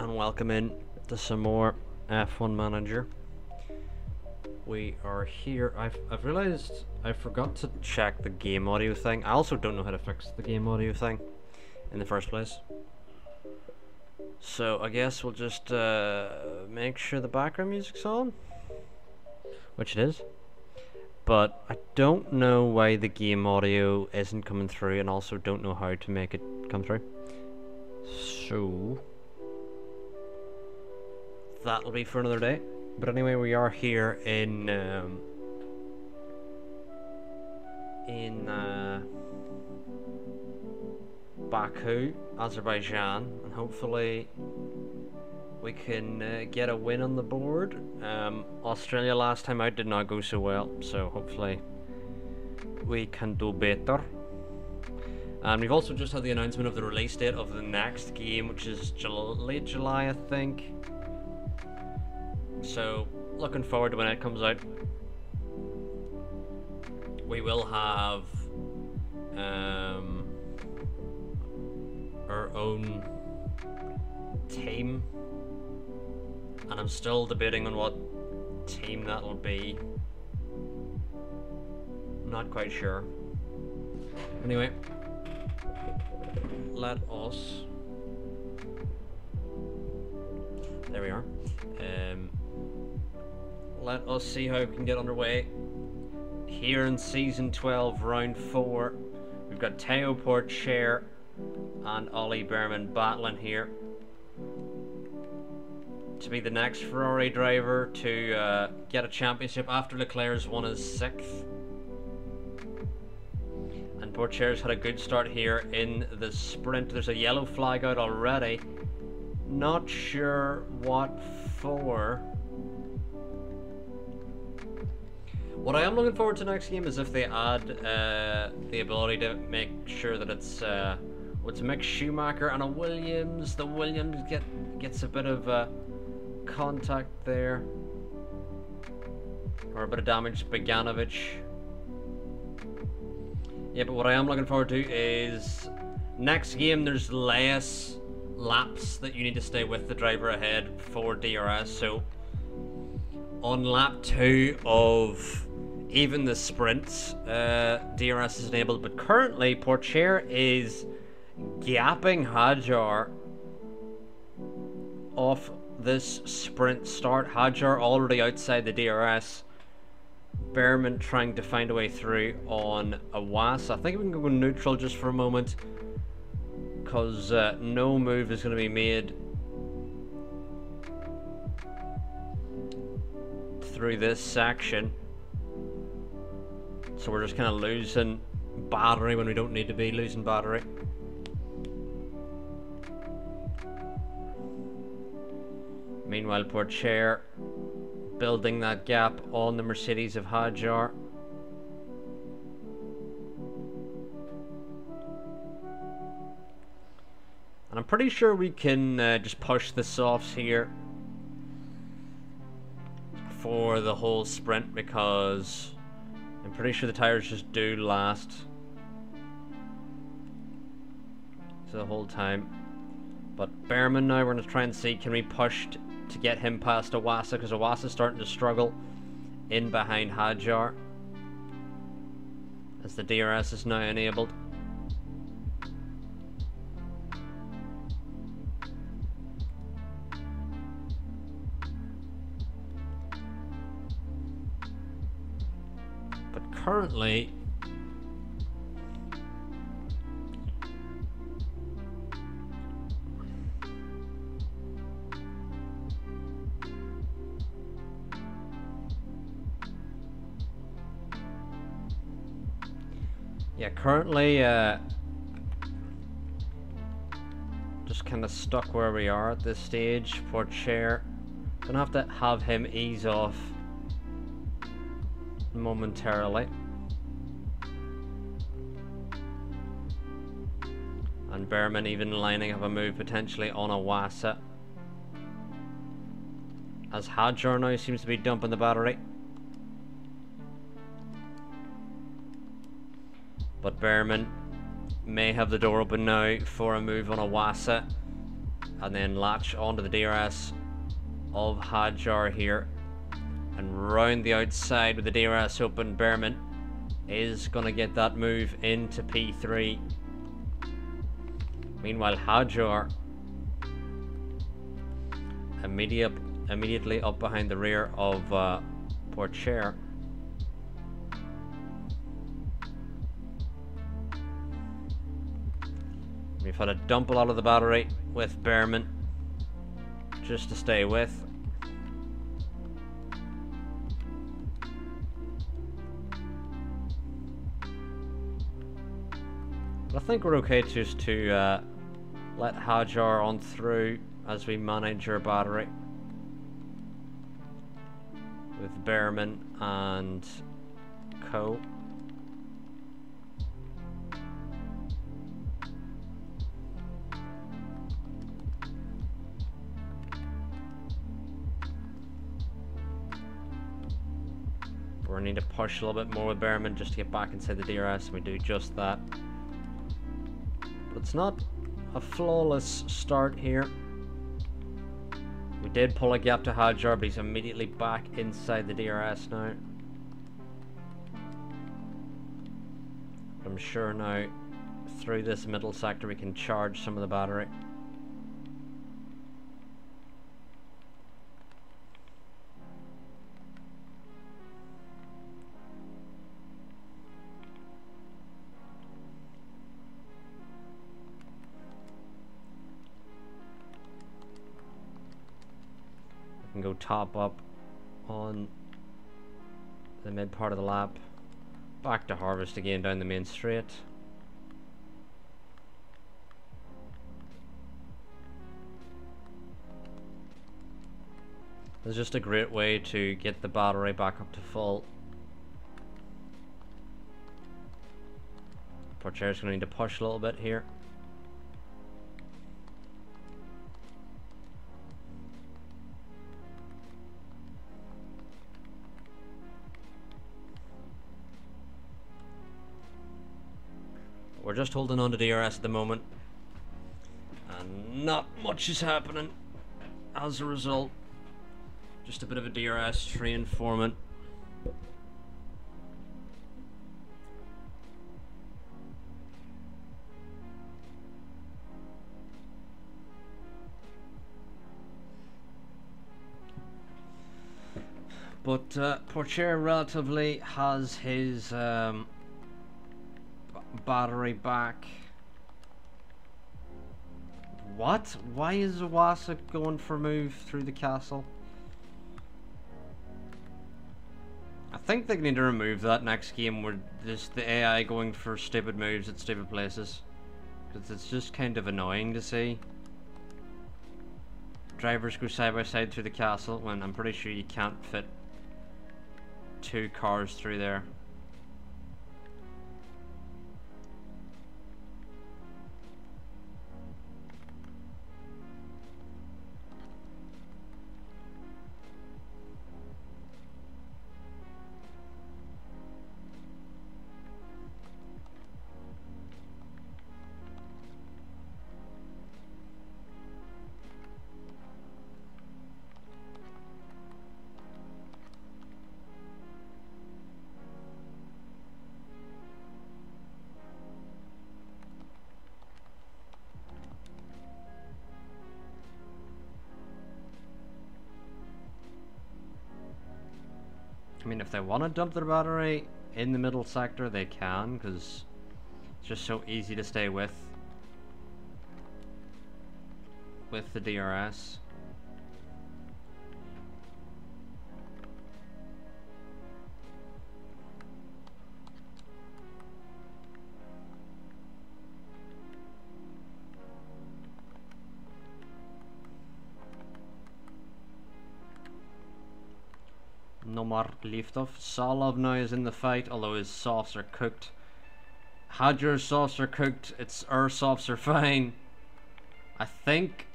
and welcome in to some more F1 Manager. We are here. I've realized I forgot to check the game audio thing. I also don't know how to fix the game audio thing in the first place. So I guess we'll just make sure the background music's on, which it is. But I don't know why the game audio isn't coming through, and also don't know how to make it come through. So that'll be for another day. But anyway, we are here in Baku, Azerbaijan, and hopefully we can get a win on the board. Australia last time out did not go so well, so hopefully we can do better. And we've also just had the announcement of the release date of the next game, which is late July, I think. So, looking forward to when it comes out. We will have our own team, and I'm still debating on what team that'll be. Not quite sure. Anyway, let us. There we are. Let us see how we can get underway. Here in Season 12, Round 4, we've got Teo Porcher and Ollie Behrman battling here to be the next Ferrari driver to get a championship after Leclerc's won his 6th. And Porcher's had a good start here in the sprint. There's a yellow flag out already. Not sure what for. What I am looking forward to next game is if they add the ability to make sure that it's Mick Schumacher and a Williams. The Williams gets a bit of contact there, or a bit of damage to Beganovic. Yeah, but what I am looking forward to is next game there's less laps that you need to stay with the driver ahead for DRS. So on lap 2 of even the sprints, DRS is enabled, but currently Porcher is gapping Hadjar off this sprint start. Hadjar already outside the DRS. Behrman trying to find a way through on a Was. I think we can go neutral just for a moment, because no move is going to be made through this section. So we're just kind of losing battery when we don't need to be losing battery. Meanwhile, Porcher building that gap on the Mercedes of Hadjar. And I'm pretty sure we can just push the softs here for the whole sprint, because I'm pretty sure the tires just do last the whole time. But Behrman now, we're going to try and see, can we push to get him past Awasa, because Awasa's starting to struggle in behind Hadjar as the DRS is now enabled. But currently just kind of stuck where we are at this stage. Porcher, gonna have to have him ease off momentarily. And Behrman even lining up a move potentially on Awasa, as Hadjar now seems to be dumping the battery. But Behrman may have the door open now for a move on Awasa. and then latch onto the DRS of Hadjar here, and round the outside with the DRS open. Behrman is going to get that move into P3. Meanwhile, Hadjar immediately up behind the rear of Pourchaire. We've had to dump a lot of the battery with Behrman just to stay with. But I think we're okay just to let Hadjar on through as we manage our battery with Behrman and Co. We need to push a little bit more with Behrman just to get back inside the DRS, and we do just that. But it's not a flawless start here. We did pull a gap to Hadjar, but he's immediately back inside the DRS now. I'm sure now through this middle sector we can charge some of the battery. Go top up on the mid part of the lap, back to harvest again down the main straight. It's just a great way to get the battery back up to full. Pourchaire's going to need to push a little bit here. We're just holding on to DRS at the moment, and not much is happening as a result. Just a bit of a DRS reinforcement. But Pourchaire relatively has his battery back. What? Why is Iwasa going for a move through the castle? I think they need to remove that next game where there's the AI going for stupid moves at stupid places, because it's just kind of annoying to see. Drivers go side by side through the castle when I'm pretty sure you can't fit two cars through there. I mean, if they want to dump their battery in the middle sector, they can, because it's just so easy to stay with the DRS. No more liftoff. Salov now is in the fight, although his softs are cooked. Hadjar's softs are cooked. Our softs are fine. I think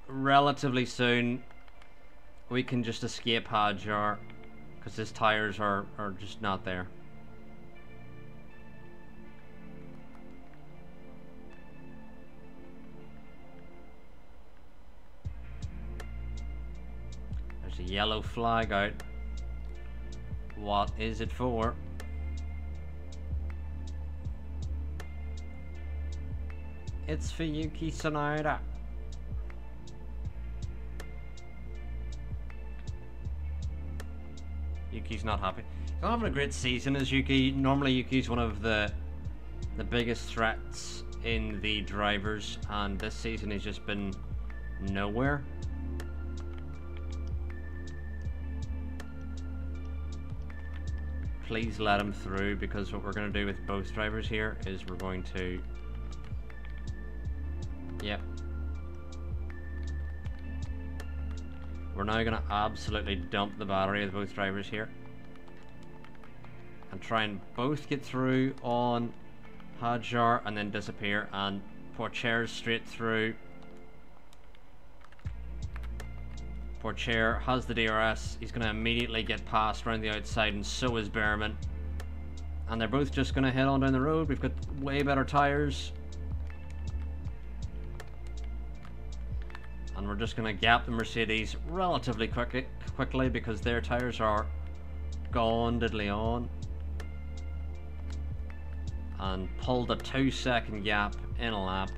relatively soon we can just escape Hadjar, because his tires are just not there. a yellow flag out. What is it for? It's for Yuki Tsunoda. Yuki's not happy. He's not having a great season as Yuki. Normally Yuki's one of the biggest threats in the drivers, and this season he's just been nowhere. Please let him through, because what we're going to do with both drivers here is we're going to... Yep. We're now going to absolutely dump the battery of both drivers here. And try and both get through on Hadjar and then disappear, and Pourchaire straight through. Pourchaire has the DRS. He's going to immediately get past around the outside, and so is Behrman. And they're both just going to head on down the road. We've got way better tyres. And we're just going to gap the Mercedes relatively quickly because their tyres are gone diddly on. And pulled a 2-second gap in a lap.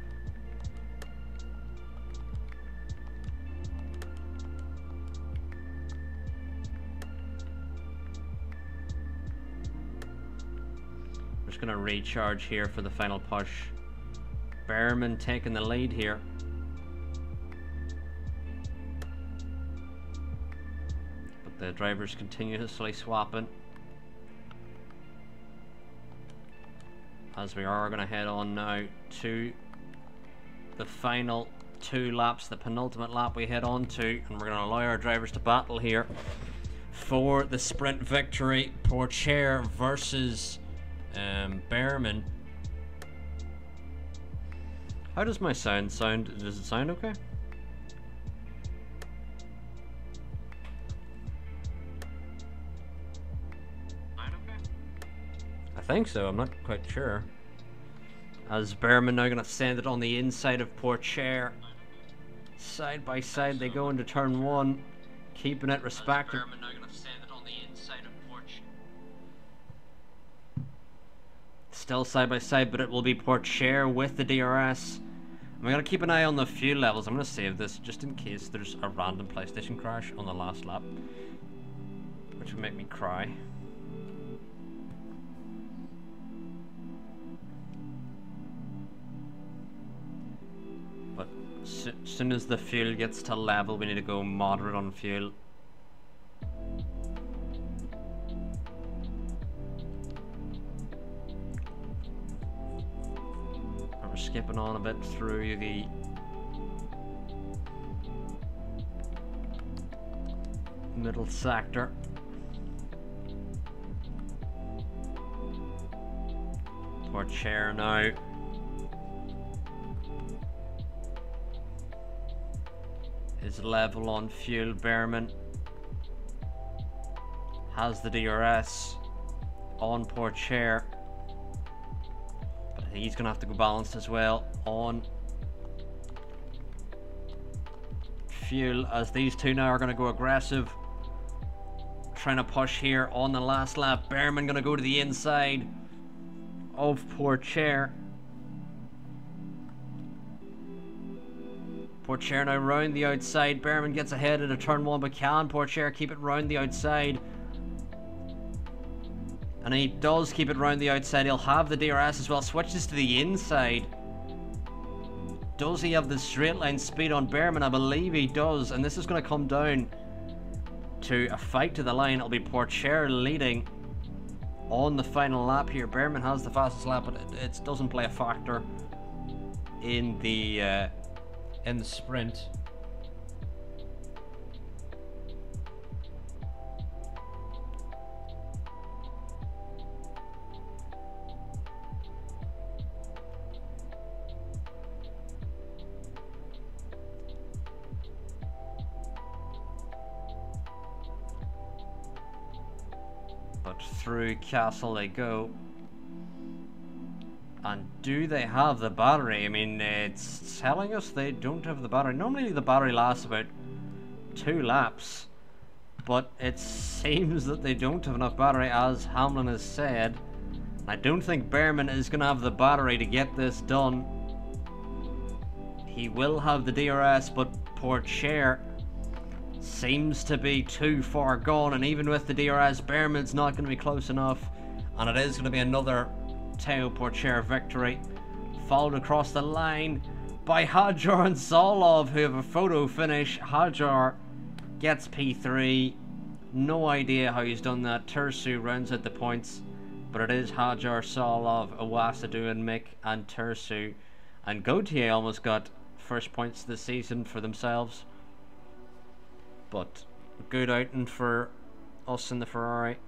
Just going to recharge here for the final push. Behrman taking the lead here. But the drivers continuously swapping. As we are going to head on now to the final 2 laps, the penultimate lap we head on to, and we're going to allow our drivers to battle here for the sprint victory. Pourchaire versus Behrman. How does my sound? Does it sound okay? I think so, I'm not quite sure. As Behrman now going to send it on the inside of Pourchaire. Side by side they go into turn 1, keeping it respected. Behrman now going to send it on the inside of Pourchaire. Still side by side, but it will be Pourchaire with the DRS. I'm going to keep an eye on the fuel levels. I'm going to save this just in case there's a random PlayStation crash on the last lap, which would make me cry. But as soon as the fuel gets to level, we need to go moderate on fuel. And we're skipping on a bit through the middle sector. Pourchaire now. Is level on fuel. Behrman has the DRS on Pourchaire, but he's gonna have to go balanced as well on fuel, as these two now are gonna go aggressive, trying to push here on the last lap. Behrman gonna go to the inside of Pourchaire. Pourchaire now round the outside. Behrman gets ahead into turn 1, but can Pourchaire keep it round the outside? And he does keep it round the outside. He'll have the DRS as well. Switches to the inside. Does he have the straight line speed on Behrman? I believe he does. And this is going to come down to a fight to the line. It'll be Pourchaire leading on the final lap here. Behrman has the fastest lap, but it doesn't play a factor in the sprint. But through Castle they go. And do they have the battery? I mean, it's telling us they don't have the battery. Normally the battery lasts about 2 laps. but it seems that they don't have enough battery, as Hamlin has said. I don't think Behrman is going to have the battery to get this done. He will have the DRS, but Pourchaire seems to be too far gone, and even with the DRS, Behrman's not going to be close enough, and it is going to be another Teo Pourchaire victory, followed across the line by Hadjar and Solov, who have a photo finish. Hadjar gets P3. No idea how he's done that. Tersu rounds out the points, but it is Hadjar, Solov, Owasadu, and Mick, and Tersu. And Gautier almost got first points this season for themselves. But good outing for us in the Ferrari.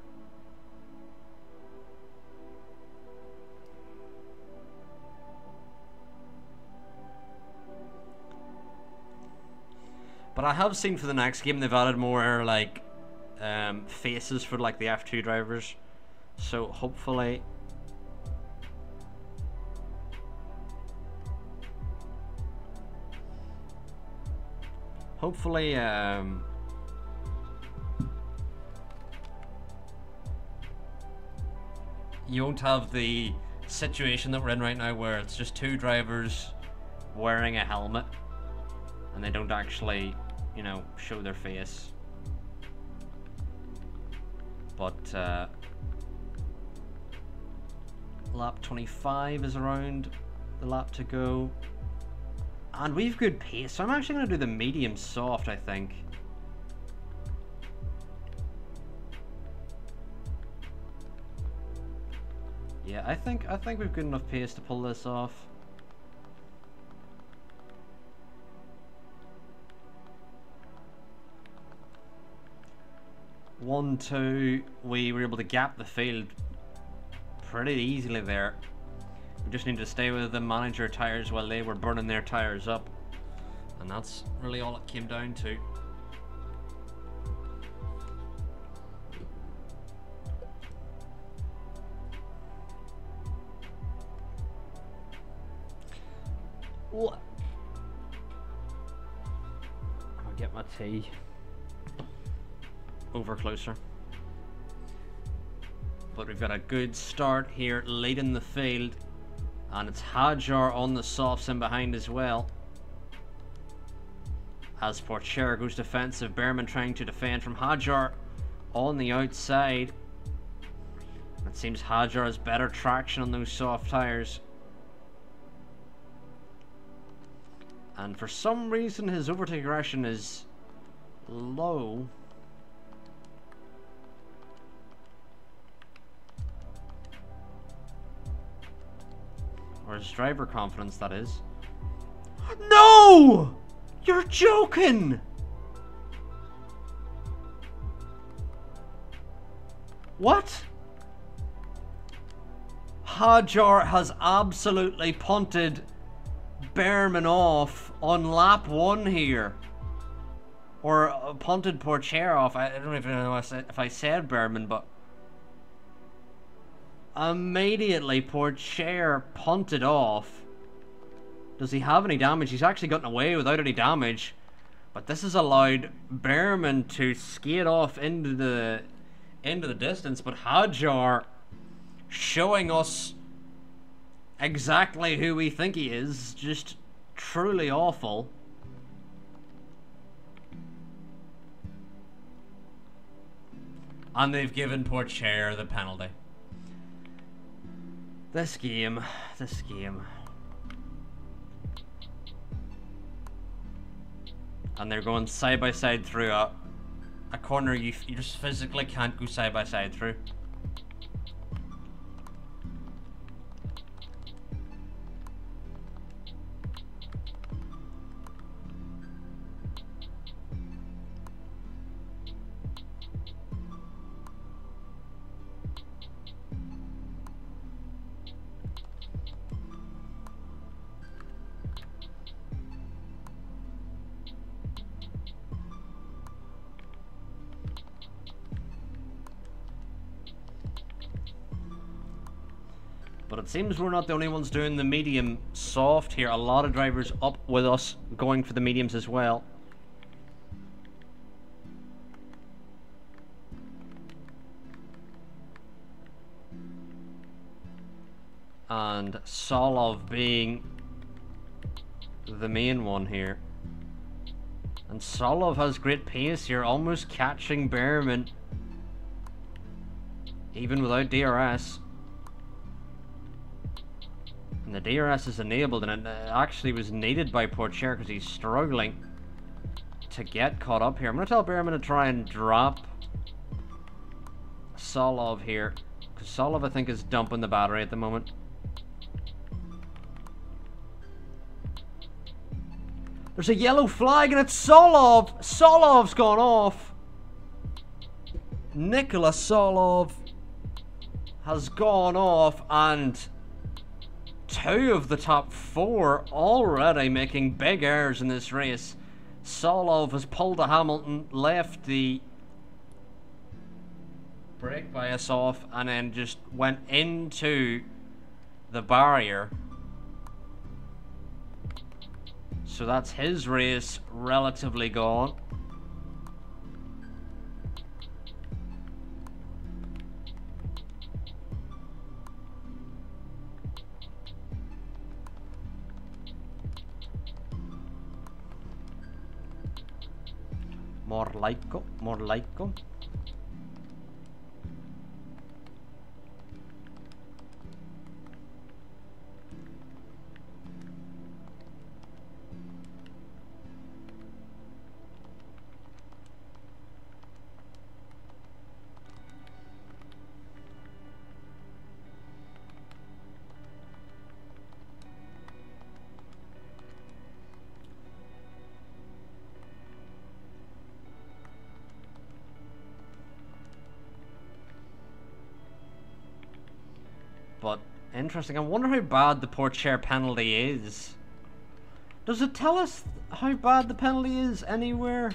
But I have seen for the next game they've added more like faces for like the F2 drivers, so hopefully you won't have the situation that we're in right now where it's just two drivers wearing a helmet and they don't actually, you know, show their face. But lap 25 is around the lap to go, and we've good pace, so I'm actually going to do the medium soft, I think. Yeah, I think we've good enough pace to pull this off. One, two, we were able to gap the field pretty easily there. We just need to stay with the manager tires while they were burning their tires up, and that's really all it came down to. What? I'll get my tea. Over closer. But we've got a good start here, leading the field, and it's Hadjar on the softs in behind as well. As Pourchaire goes defensive, Behrman trying to defend from Hadjar on the outside. It seems Hadjar has better traction on those soft tires. And for some reason his overtake aggression is low. Or his driver confidence, that is. No! You're joking! What? Hadjar has absolutely punted Behrman off on lap 1 here. Or punted Pourchaire off. I don't even know if I said Behrman, but immediately Pourchaire punted off. Does he have any damage? He's actually gotten away without any damage, but this has allowed Behrman to skate off into the distance. But Hadjar showing us exactly who we think he is, just truly awful. And they've given Pourchaire the penalty. This game. And they're going side by side through a corner you just physically can't go side by side through. But it seems we're not the only ones doing the medium soft here. A lot of drivers up with us going for the mediums as well. and Solov being the main one here. And Solov has great pace here, almost catching Behrman even without DRS. And the DRS is enabled, and it actually was needed by Pourchaire because he's struggling to get caught up here. I'm going to tell Behrman to try and drop Solov here, because Solov, I think, is dumping the battery at the moment. There's a yellow flag, and it's Solov! Solov's gone off! Nicola Solov has gone off, and 2 of the top 4 already making big errors in this race. Solov has pulled a Hamilton, left the brake bias off, and then just went into the barrier. So that's his race relatively gone. More laico, more laico. But interesting. I wonder how bad the Pourchaire penalty is. Does it tell us how bad the penalty is anywhere?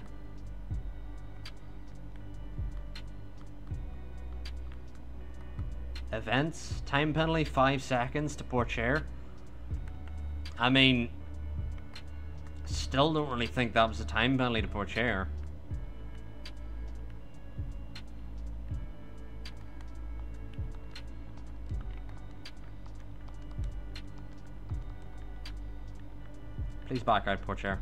Events, time penalty 5 seconds to Pourchaire. I mean, still don't really think that was a time penalty to Pourchaire. Please back out, Pourchaire.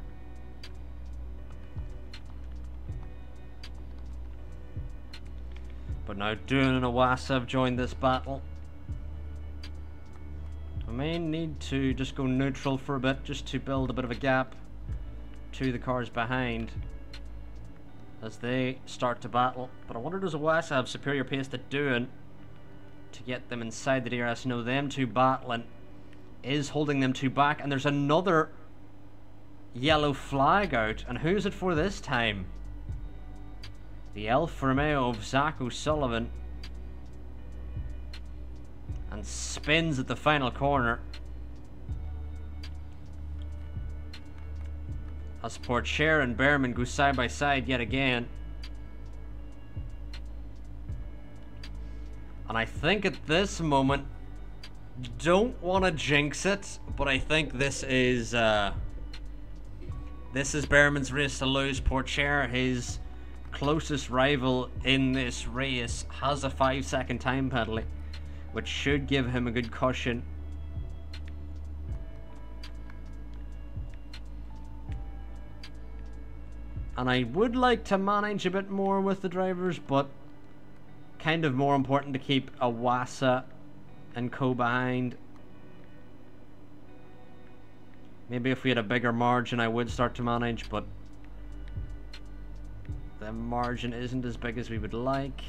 But now Dune and Iwasa have joined this battle. I may need to just go neutral for a bit, just to build a bit of a gap to the cars behind as they start to battle. But I wonder, does Iwasa have superior pace to Dune to get them inside the DRS? No, them two battling is holding them two back, and there's another yellow flag out, and who's it for this time? The Alfa Romeo of Zach O'Sullivan, and spins at the final corner as Pourchaire and Behrman go side by side yet again. And I think at this moment, don't want to jinx it, but I think this is Behrman's race to lose. Pourchaire, his closest rival in this race, has a 5-second time penalty, which should give him a good cushion. And I would like to manage a bit more with the drivers, but kind of more important to keep Iwasa and co behind. Maybe if we had a bigger margin I would start to manage, but the margin isn't as big as we would like.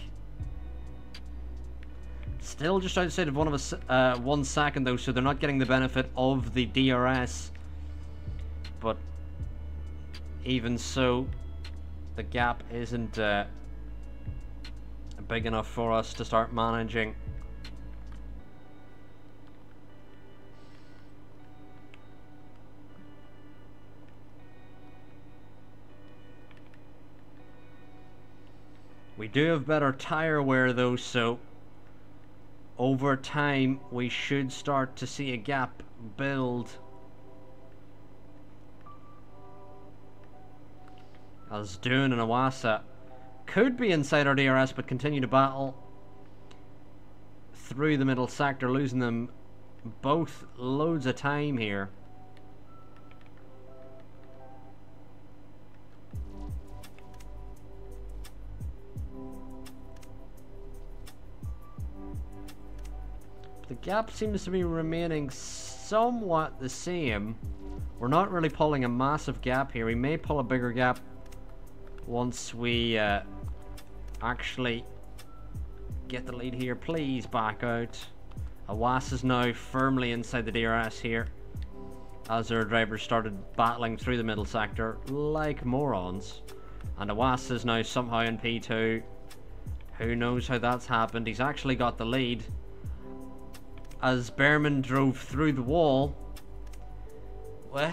Still just outside of 1 second though, so they're not getting the benefit of the DRS. But even so, the gap isn't big enough for us to start managing. We do have better tire wear though, so over time we should start to see a gap build as Dune and Iwasa could be inside our DRS but continue to battle through the middle sector, losing them both loads of time here. The gap seems to be remaining somewhat the same. We're not really pulling a massive gap here. We may pull a bigger gap once we actually get the lead here. Please back out. Awas is now firmly inside the DRS here, as our drivers started battling through the middle sector like morons. And Awas is now somehow in P2. Who knows how that's happened. He's actually got the lead as Behrman drove through the wall. What?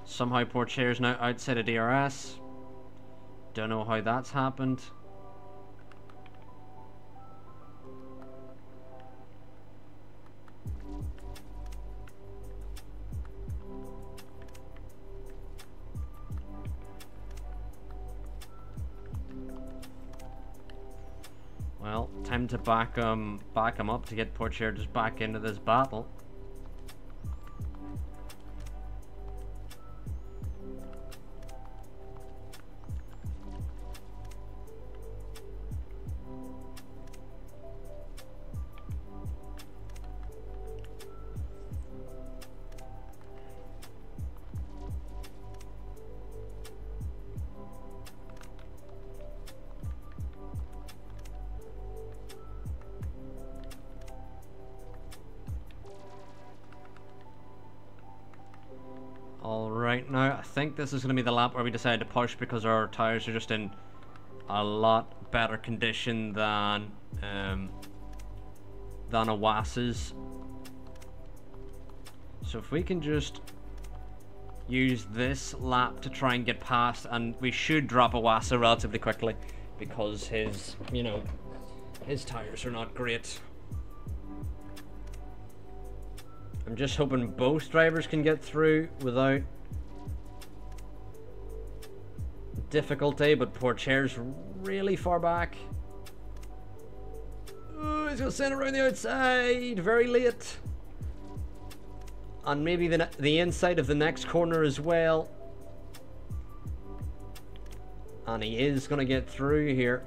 Somehow Pourchaire's now outside of DRS. Don't know how that's happened. Well, time to back him up to get Pourchaire just back into this battle. Alright, now I think this is going to be the lap where we decide to push because our tyres are just in a lot better condition than Awas's. So if we can just use this lap to try and get past, and we should drop Awasa relatively quickly because his, you know, his tyres are not great. I'm just hoping both drivers can get through without difficulty, but Pourchaire's really far back. Ooh, he's gonna send it around the outside, very late. And maybe the inside of the next corner as well. And he is gonna get through here.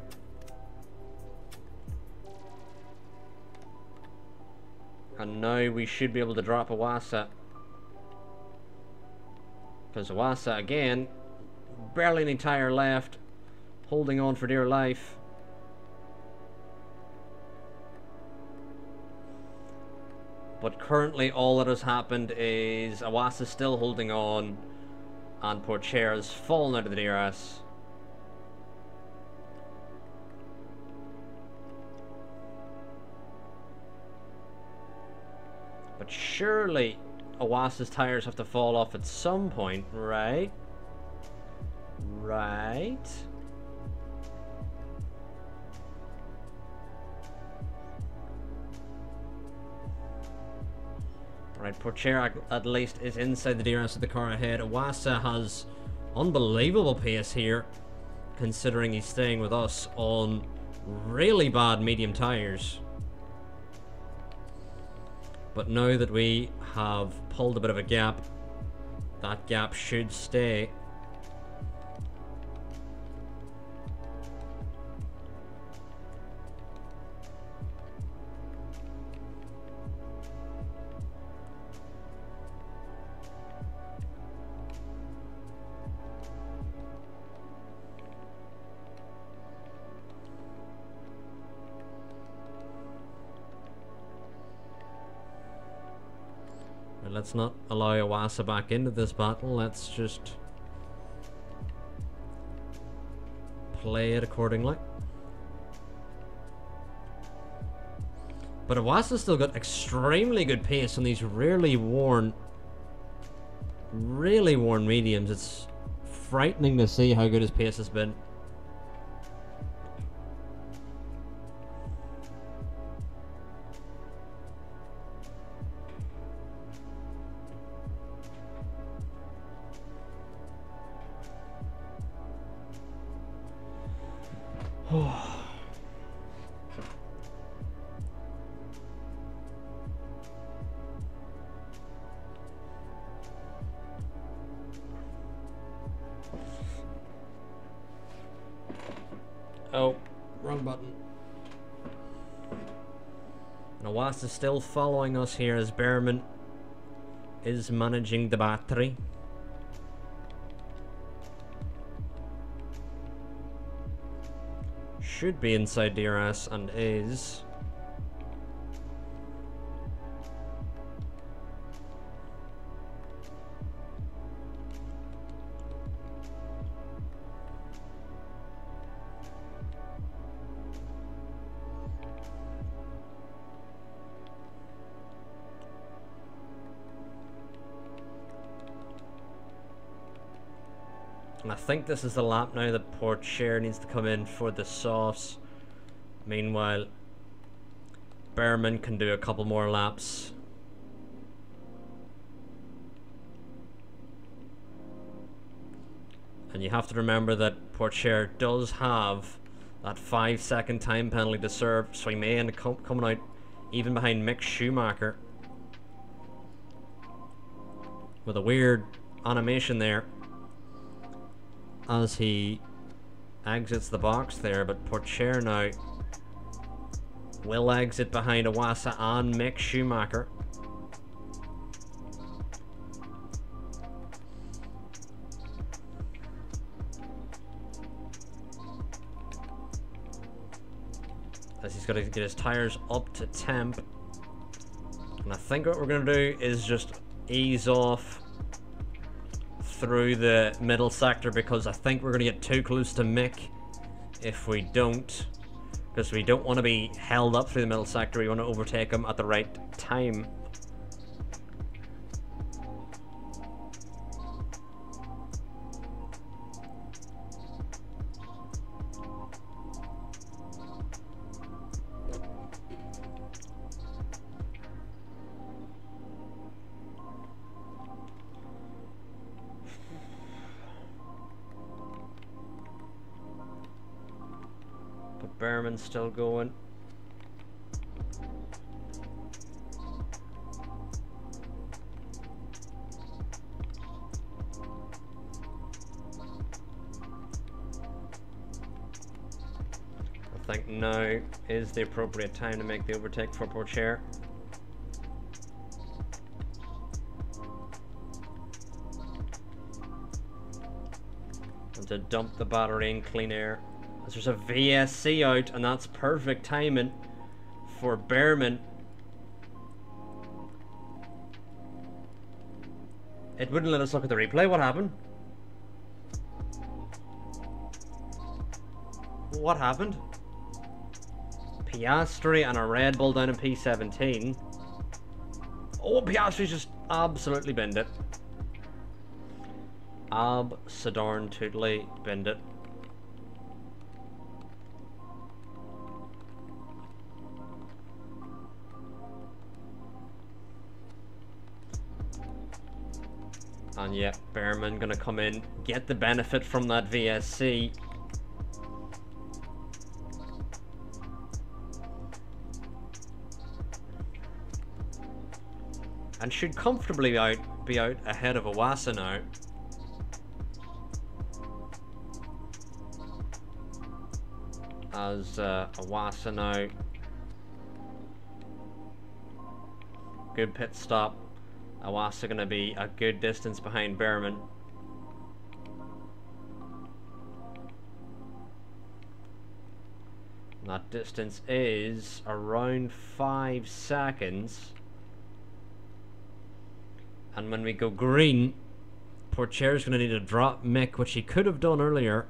And now we should be able to drop Awasa. Because Awasa, again, barely any tyre left. Holding on for dear life. But currently all that has happened is Awasa still holding on. And Pourchaire has fallen out of the DRS. But surely Awasa's tires have to fall off at some point, right? Right? Right, Pourchaire at least is inside the DRS of the car ahead. Awasa has unbelievable pace here, considering he's staying with us on really bad medium tires. But now that we have pulled a bit of a gap, that gap should stay. Let's not allow Awasa back into this battle. Let's just play it accordingly. But Awasa's still got extremely good pace on these really worn mediums. It's frightening to see how good his pace has been. Oh, wrong button. Nawas is still following us here as Behrman is managing the battery. Should be inside DRS and is. And I think this is the lap now that Porcher needs to come in for the softs. Meanwhile, Behrman can do a couple more laps. And you have to remember that Porcher does have that 5-second time penalty to serve, so he may end up coming out even behind Mick Schumacher. With a weird animation there as he exits the box there, but Porcher now will exit behind Iwasa and Mick Schumacher. As he's got to get his tires up to temp. And I think what we're going to do is just ease off through the middle sector, because I think we're going to get too close to Mick if we don't. Because we don't want to be held up through the middle sector, we want to overtake him at the right time. Behrman's still going. I think now is the appropriate time to make the overtake for Porcher. And to dump the battery in clean air. There's a VSC out, and that's perfect timing for Behrman. It wouldn't let us look at the replay. What happened? What happened? Piastri and a Red Bull down in P17. Oh, Piastri's just absolutely binned it. Totally binned it. And yeah, Behrman gonna come in, get the benefit from that VSC. And should comfortably be out ahead of Iwasa now. As Iwasa now. Good pit stop. Iwasa going to be a good distance behind Behrman. And that distance is around 5 seconds. And when we go green, Porcher's going to need to drop Mick, which he could have done earlier.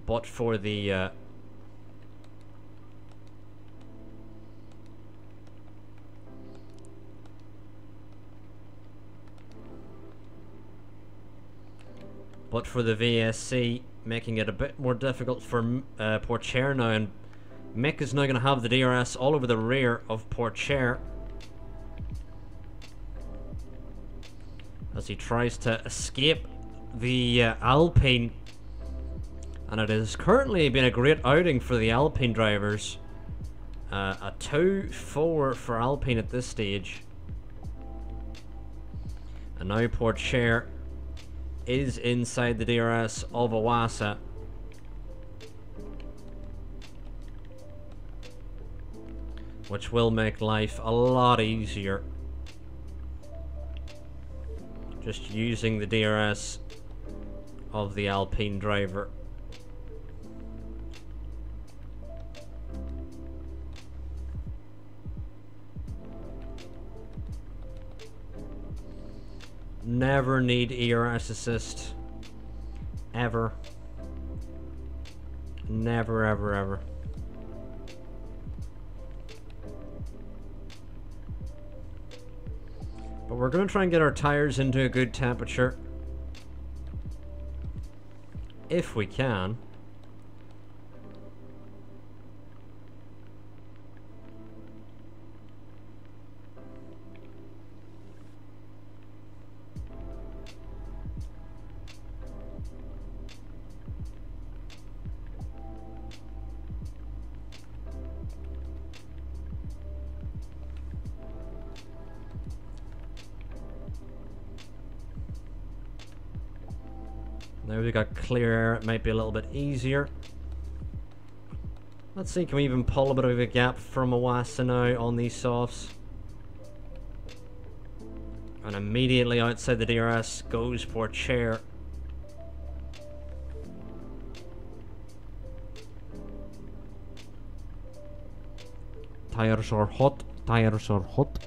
But for the... But for the VSC, making it a bit more difficult for Porcher now, and Mick is now going to have the DRS all over the rear of Porcher as he tries to escape the Alpine. And it has currently been a great outing for the Alpine drivers. A 2-4 for Alpine at this stage. And now Porcher is inside the DRS of Iwasa. which will make life a lot easier. Just using the DRS of the Alpine driver. Never need ERS assist. Ever. Never, ever, ever. But we're going to try and get our tires into a good temperature. If we can. Now we got clear air, it might be a little bit easier. Let's see, can we even pull a bit of a gap from Iwasa now on these softs? And immediately outside the DRS goes for chair. Tires are hot, tires are hot.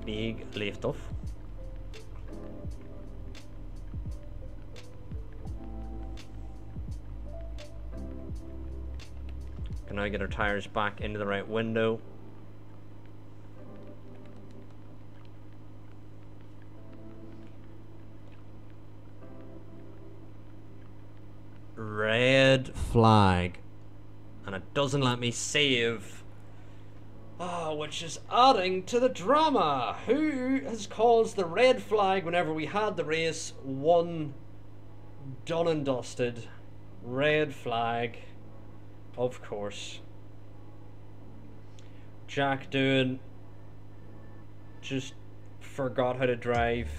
Big lift off. Can now get our tires back into the right window. Red flag. And it doesn't let me save. Which is adding to the drama. Who has caused the red flag whenever we had the race? One done and dusted. Red flag. Of course. Jack Doohan just forgot how to drive.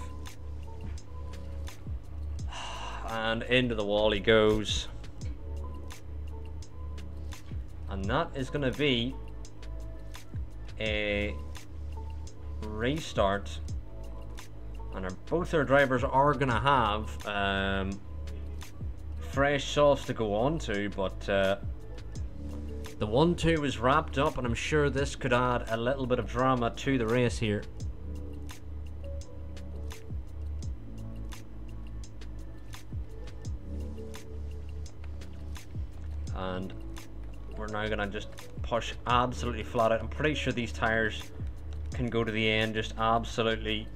And into the wall he goes. And that is going to be a restart, and both our drivers are gonna have fresh softs to go on to, but the 1-2 is wrapped up, and I'm sure this could add a little bit of drama to the race here. And we're now gonna just push absolutely flat out. I'm pretty sure these tires can go to the end just absolutely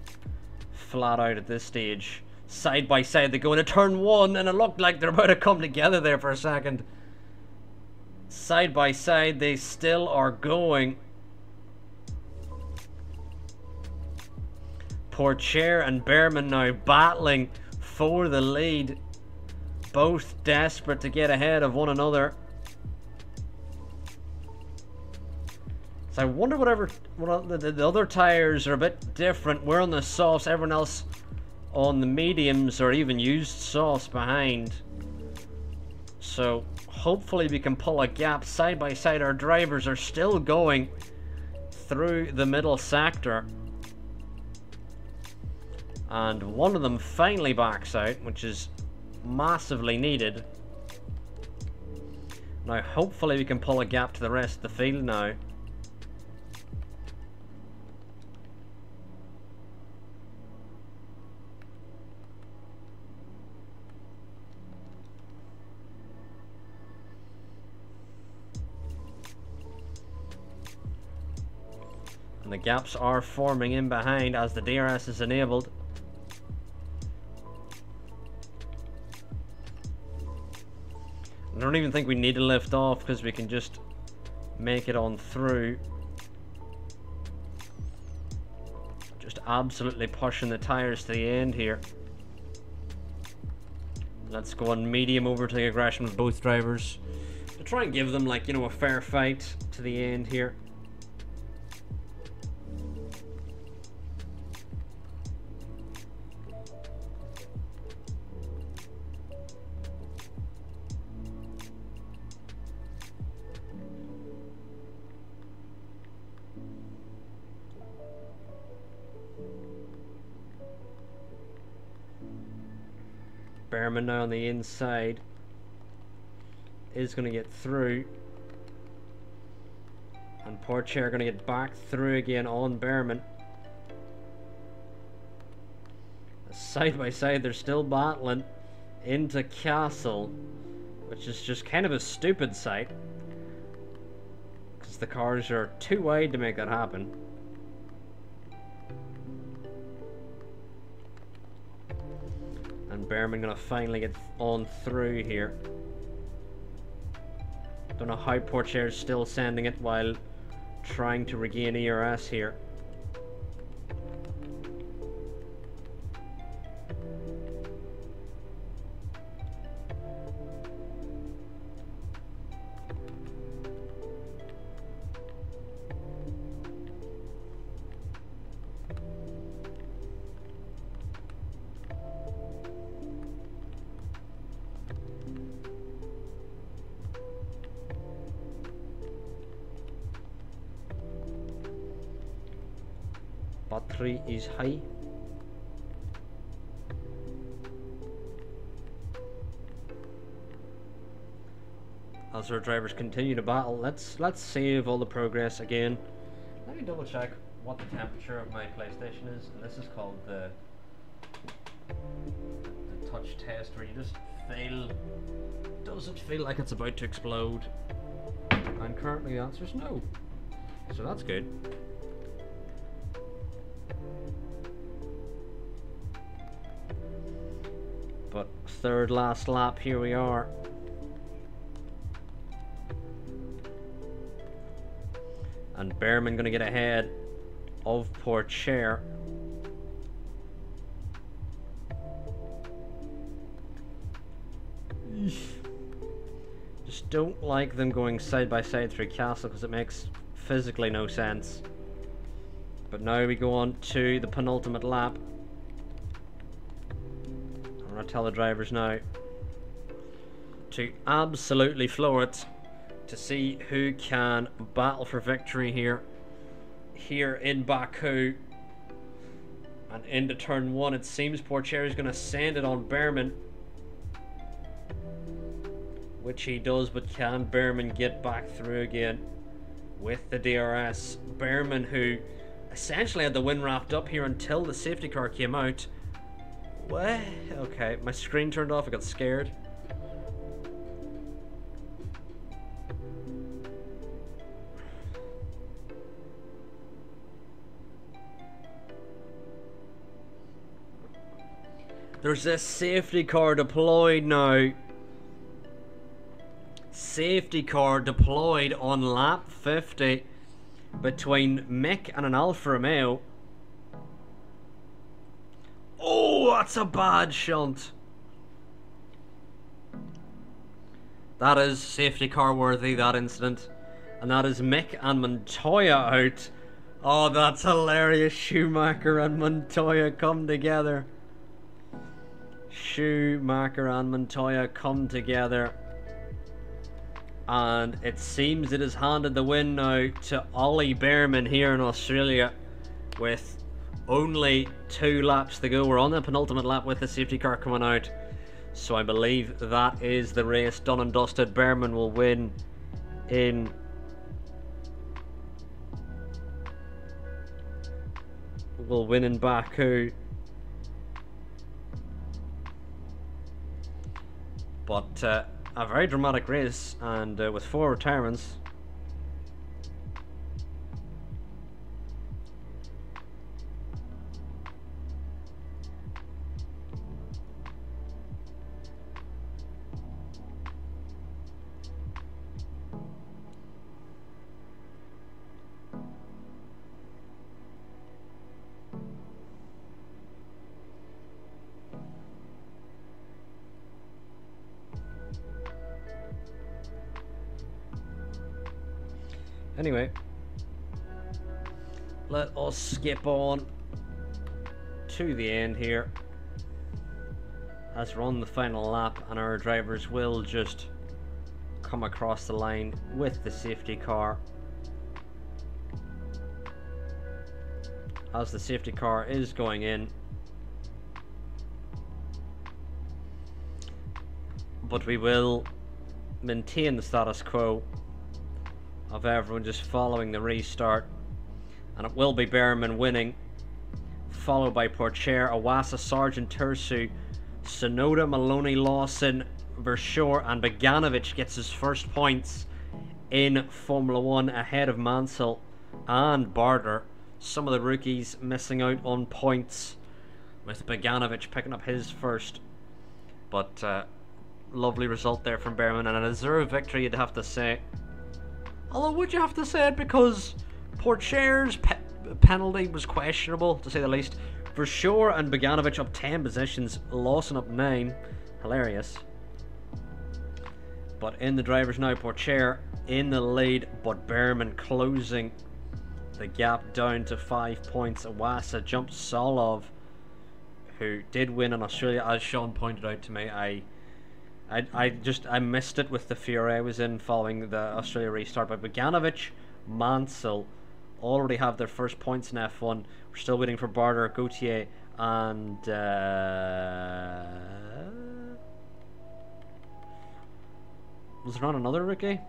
flat out at this stage. Side by side they go into turn 1, and it looked like they're about to come together there for a second. Side by side they still are going. Pourchaire and Behrman now battling for the lead, both desperate to get ahead of one another. So I wonder what the other tires are a bit different. We're on the softs, everyone else on the mediums or even used softs behind. So hopefully we can pull a gap. Side by side our drivers are still going through the middle sector. And one of them finally backs out, which is massively needed. Now hopefully we can pull a gap to the rest of the field now. And the gaps are forming in behind as the DRS is enabled. I don't even think we need to lift off because we can just make it on through. Just absolutely pushing the tires to the end here. Let's go on medium overtaking aggression with both drivers to try and give them, like, you know, a fair fight to the end here. Behrman now on the inside is going to get through. And Pourchaire going to get back through again on Behrman. Side by side, they're still battling into Castle, which is just kind of a stupid sight, because the cars are too wide to make that happen. And Behrman gonna finally get on through here. Don't know how Pourchaire is still sending it while trying to regain ERS here. Battery is high. As our drivers continue to battle, let's save all the progress again. Let me double check what the temperature of my PlayStation is, and this is called the touch test, where you just feel, does it feel like it's about to explode? And currently the answer is no, so that's good. But third last lap, here we are. And Behrman gonna get ahead of Pourchaire. Just don't like them going side by side through Castle, because it makes physically no sense. But now we go on to the penultimate lap. I'm going to tell the drivers now to absolutely floor it, to see who can battle for victory here in Baku. And into turn one, it seems Pourchaire is going to send it on Behrman, which he does, but can Behrman get back through again with the DRS? Behrman, who essentially had the win wrapped up here until the safety car came out. What? Okay, my screen turned off, I got scared. There's a safety car deployed now. Safety car deployed on lap 50 between Mick and an Alfa Romeo. Oh, that's a bad shunt. That is safety car worthy, that incident. And that is Mick and Montoya out. Oh, that's hilarious. Schumacher and Montoya come together. Schumacher and Montoya come together. And it seems it has handed the win now to Ollie Behrman here in Australia, with only 2 laps to go. We're on the penultimate lap with the safety car coming out, so I believe that is the race done and dusted. Behrman will win in Baku, but a very dramatic race, and with 4 retirements. Anyway, let us skip on to the end here, as we're on the final lap and our drivers will just come across the line with the safety car. As the safety car is going in, but we will maintain the status quo of everyone just following the restart, and it will be Berman winning, followed by Porcher, Awasa, Sargent, Tursu, Sonoda, Maloney, Lawson, Vershaw, and Boganovic gets his first points in Formula 1 ahead of Mansell and Barder. Some of the rookies missing out on points, with Boganovic picking up his first. But lovely result there from Berman, and a deserved victory, you'd have to say. Although, would you have to say it, because Porcher's penalty was questionable, to say the least. Vershaw and Boganovic up 10 positions, Lawson up 9. Hilarious. But in the drivers now, Porcher in the lead, but Berman closing the gap down to 5 points. Awasa jumped Solov, who did win in Australia, as Sean pointed out to me. I missed it with the fury I was in following the Australia restart. But Boganovic, Mansell already have their first points in F1. We're still waiting for Barder, Gauthier, and was there not another rookie?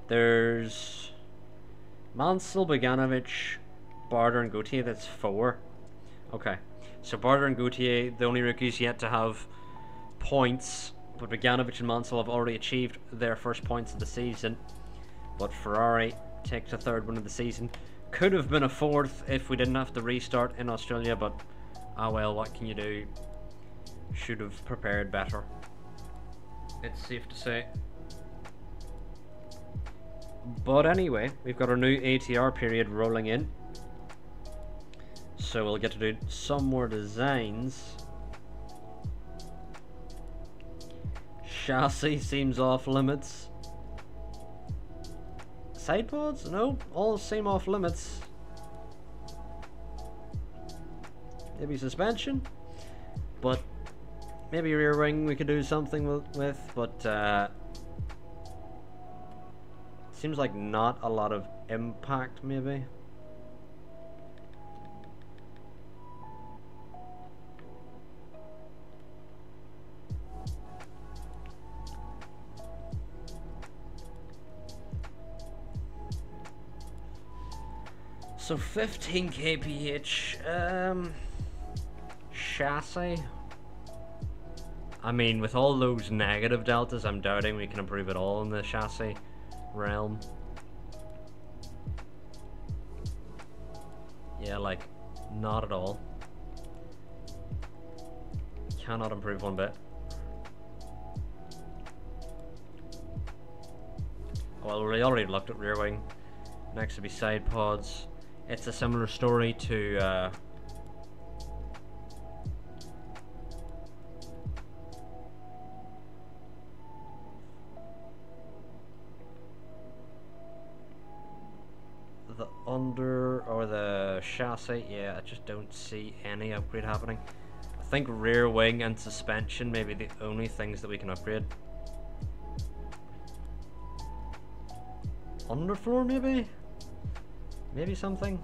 There's Mansell, Boganovic, Barder, and Gauthier. That's 4. Okay, so Barder and Gauthier, the only rookies yet to have points. But Boganovic and Mansell have already achieved their first points of the season. But Ferrari takes a 3rd win of the season. Could have been a 4th if we didn't have to restart in Australia, but ah well, what can you do? Should have prepared better, it's safe to say. But anyway, we've got our new ATR period rolling in, so we'll get to do some more designs. Chassis seems off limits. Side pods? No, all seem off limits. Maybe suspension, but maybe rear wing we could do something with, but seems like not a lot of impact maybe. So 15 kph chassis. I mean, with all those negative deltas, I'm doubting we can improve it all in the chassis realm. Yeah, like, not at all. Cannot improve one bit. Well, we already looked at rear wing. Next will be side pods. It's a similar story to the under or the chassis. Yeah, I just don't see any upgrade happening. I think rear wing and suspension may be the only things that we can upgrade. Underfloor maybe? Maybe something?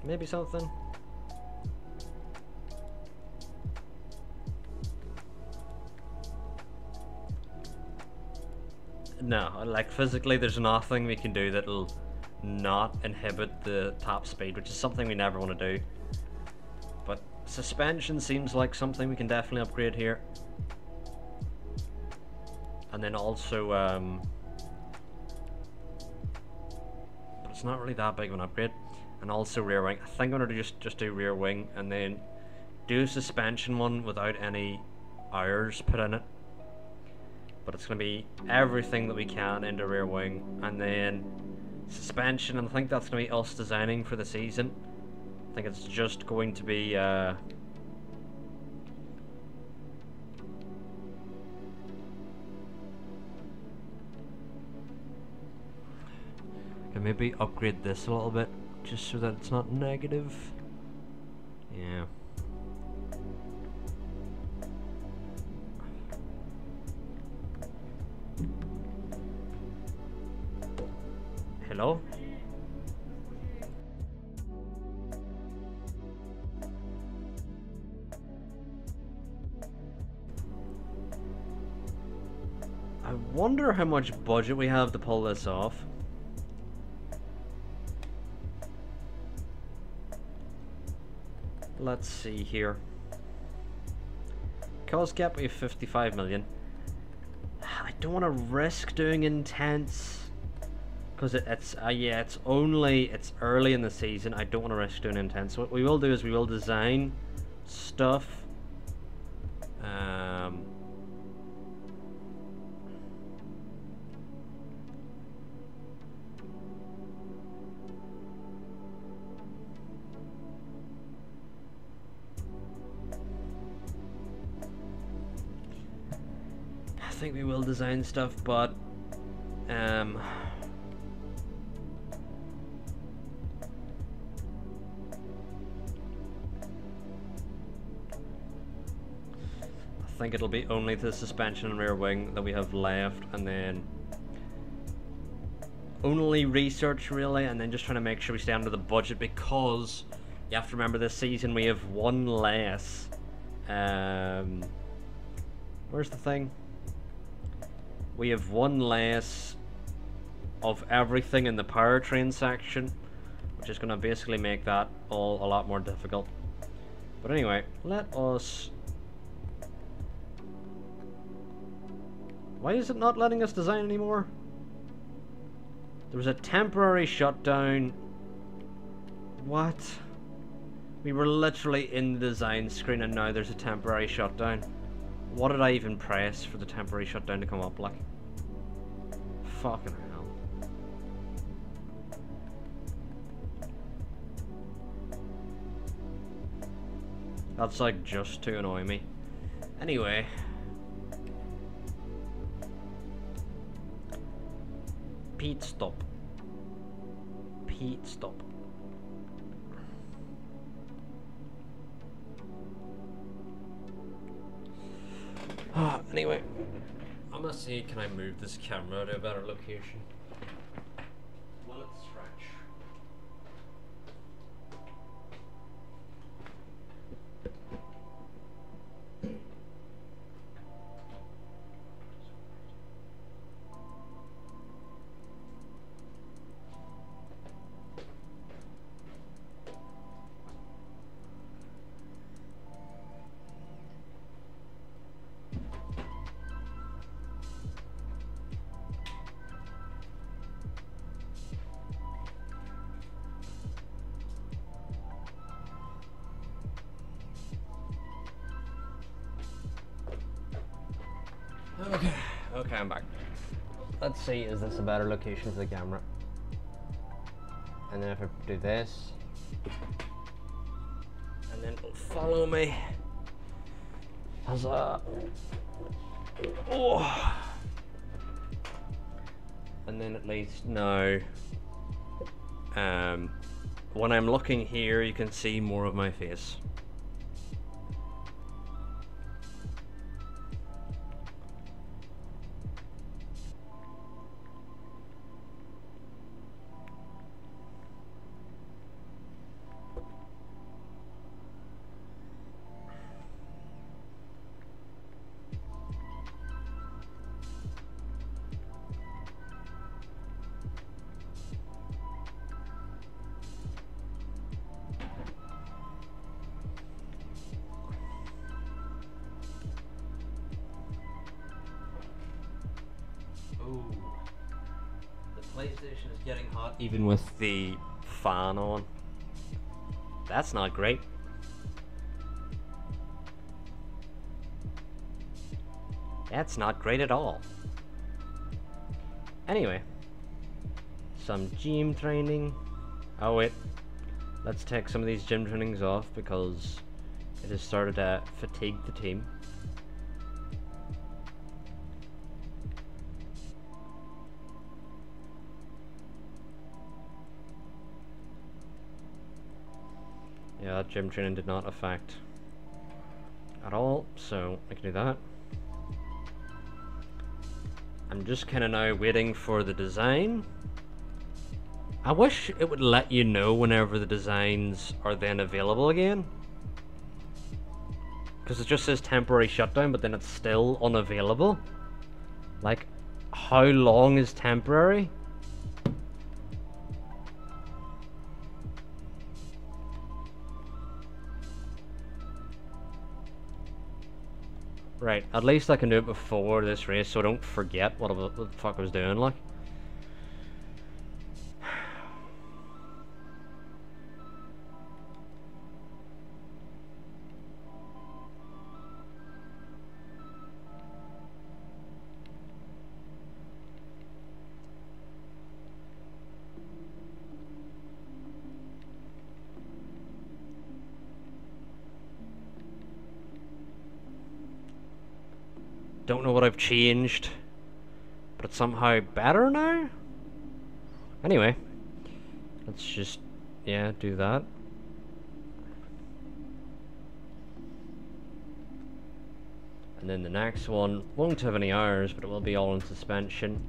Maybe something? No, like physically there's nothing we can do that'll not inhibit the top speed, which is something we never want to do. But suspension seems like something we can definitely upgrade here. And then also, but it's not really that big of an upgrade. And also rear wing. I think I'm gonna just do rear wing and then do a suspension one without any hours put in it. But it's gonna be everything that we can into rear wing, and then suspension. And I think that's gonna be us designing for the season. I think it's just going to be can maybe upgrade this a little bit just so that it's not negative. Yeah. Hello? Wonder how much budget we have to pull this off. Let's see here. Cost cap, we have 55 million. I don't want to risk doing intense. Because it's early in the season. I don't want to risk doing intense. So what we will do is we will design stuff. I think we will design stuff, but I think it'll be only the suspension and rear wing that we have left, and then only research really, and then just trying to make sure we stay under the budget, because you have to remember this season we have one less. Where's the thing? We have one less of everything in the powertrain section, which is going to basically make that all a lot more difficult. But anyway, let us... Why is it not letting us design anymore? There was a temporary shutdown. What? We were literally in the design screen and now there's a temporary shutdown. What did I even press for the temporary shutdown to come up like? Fucking hell. That's like just to annoy me. Anyway. Pit stop. Pit stop. Anyway, I'm gonna see, can I move this camera to a better location? Will it stretch? Okay, I'm back. Let's see, is this a better location for the camera? And then if I do this, and then it'll follow me. Huzzah! Oh! And then at least now, when I'm looking here, you can see more of my face. PlayStation is getting hot even with the fan on. That's not great. That's not great at all. Anyway, some gym training. Oh wait, let's take some of these gym trainings off because it has started to fatigue the team. Yeah, that gym training did not affect at all, so I can do that. I'm just kind of now waiting for the design. I wish it would let you know whenever the designs are then available again. Because it just says temporary shutdown, but then it's still unavailable. Like, How long is temporary? Right, at least I can do it before this race so I don't forget what the fuck I was doing, like. Don't know what I've changed, but it's somehow better now? Anyway, let's just, yeah, do that. And then the next one won't have any hours, but it will be all in suspension.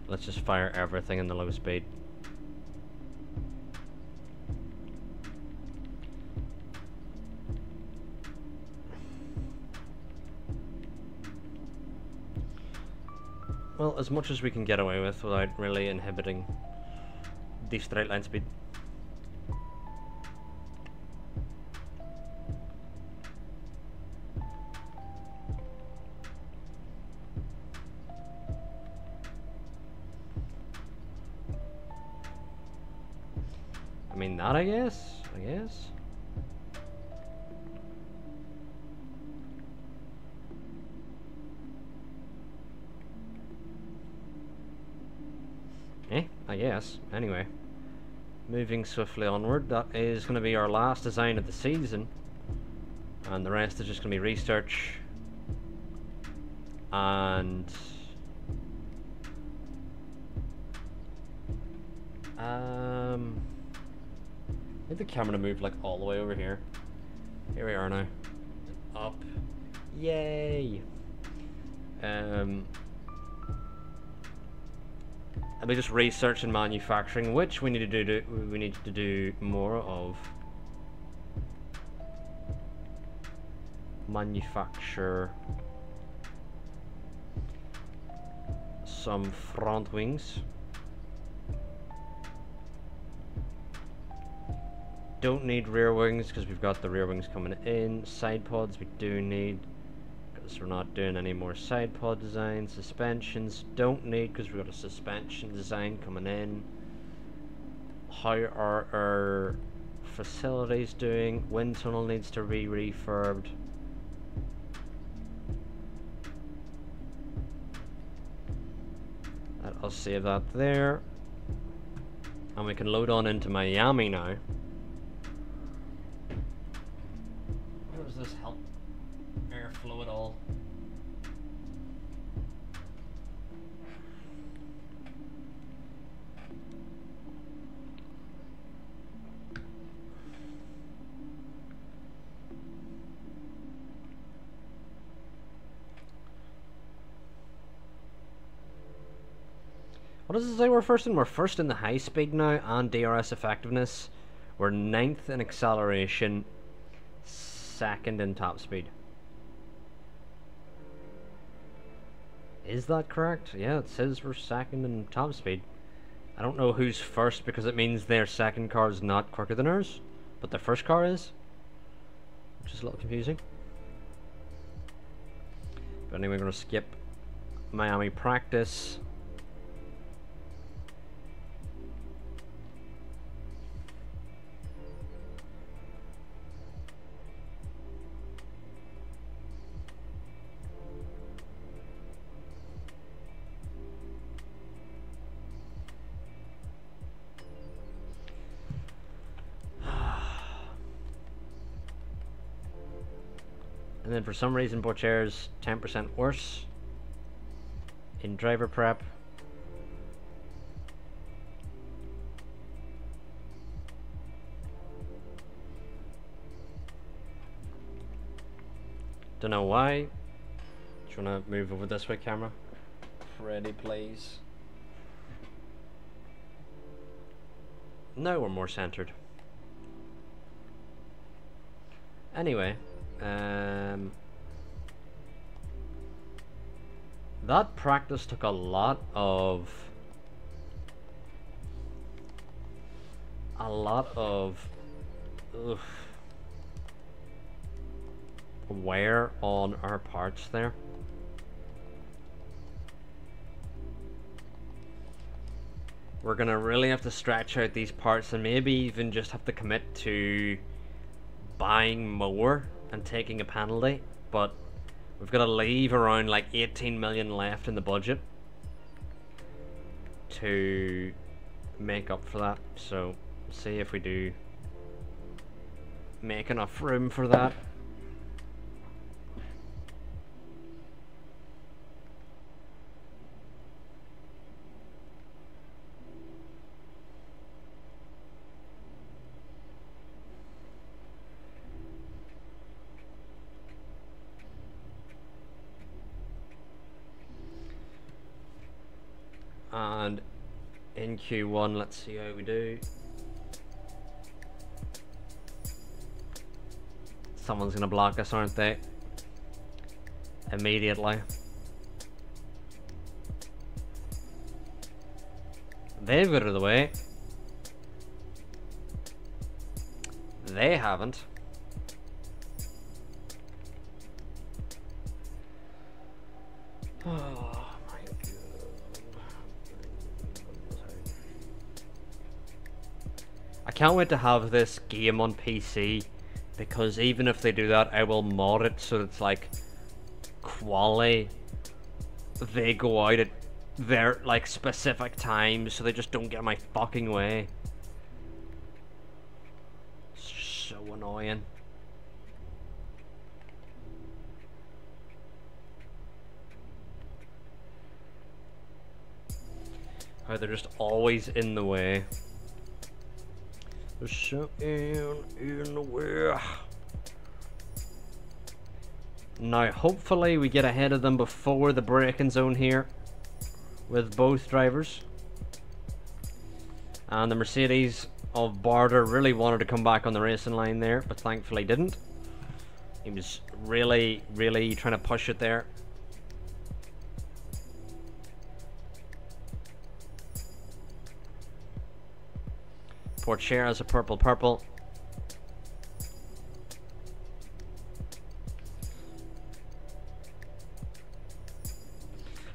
Let's just fire everything in the low speed. Well, as much as we can get away with without really inhibiting the straight line speed. I mean, that I guess. I guess. Anyway, moving swiftly onward. That is going to be our last design of the season, and the rest is just going to be research and need the camera to move like all the way over here. Here we are now. Up. Yay. I'll be just research and manufacturing, which we need to do more of. Manufacture some front wings. Don't need rear wings because we've got the rear wings coming in. Side pods we do need, because we're not doing any more side pod design. Suspensions don't need because we've got a suspension design coming in. How are our facilities doing? Wind tunnel needs to be refurbed. I'll save that there, and we can load on into Miami now. How does this help airflow at all? What does it say we're first in? We're first in the high speed now and DRS effectiveness. We're 9th in acceleration, 2nd in top speed. Is that correct? Yeah, it says we're 2nd in top speed. I don't know who's first because it means their second car is not quicker than ours, but their first car is, which is a little confusing. But anyway, we're going to skip Miami practice. And then for some reason Bocher's 10% worse in driver prep. Don't know why. Just wanna move over this way, camera. Ready, please. Now we're more centered. Anyway, that practice took a lot of ugh, wear on our parts there. We're gonna really have to stretch out these parts and maybe even just have to commit to buying more and taking a penalty, but we've got to leave around like 18 million left in the budget to make up for that. So see if we do make enough room for that. And in Q1, let's see how we do. Someone's gonna block us, aren't they? Immediately. They've got it out of the way. They haven't. Oh. I can't wait to have this game on PC, because even if they do that, I will mod it so it's like quality. They go out at their like specific times so they just don't get in my fucking way. It's so annoying. How they're just always in the way. There's something in the way. Now, hopefully we get ahead of them before the braking zone here with both drivers. And the Mercedes of Barter really wanted to come back on the racing line there, but thankfully didn't. He was really, really trying to push it there. Chair has a purple.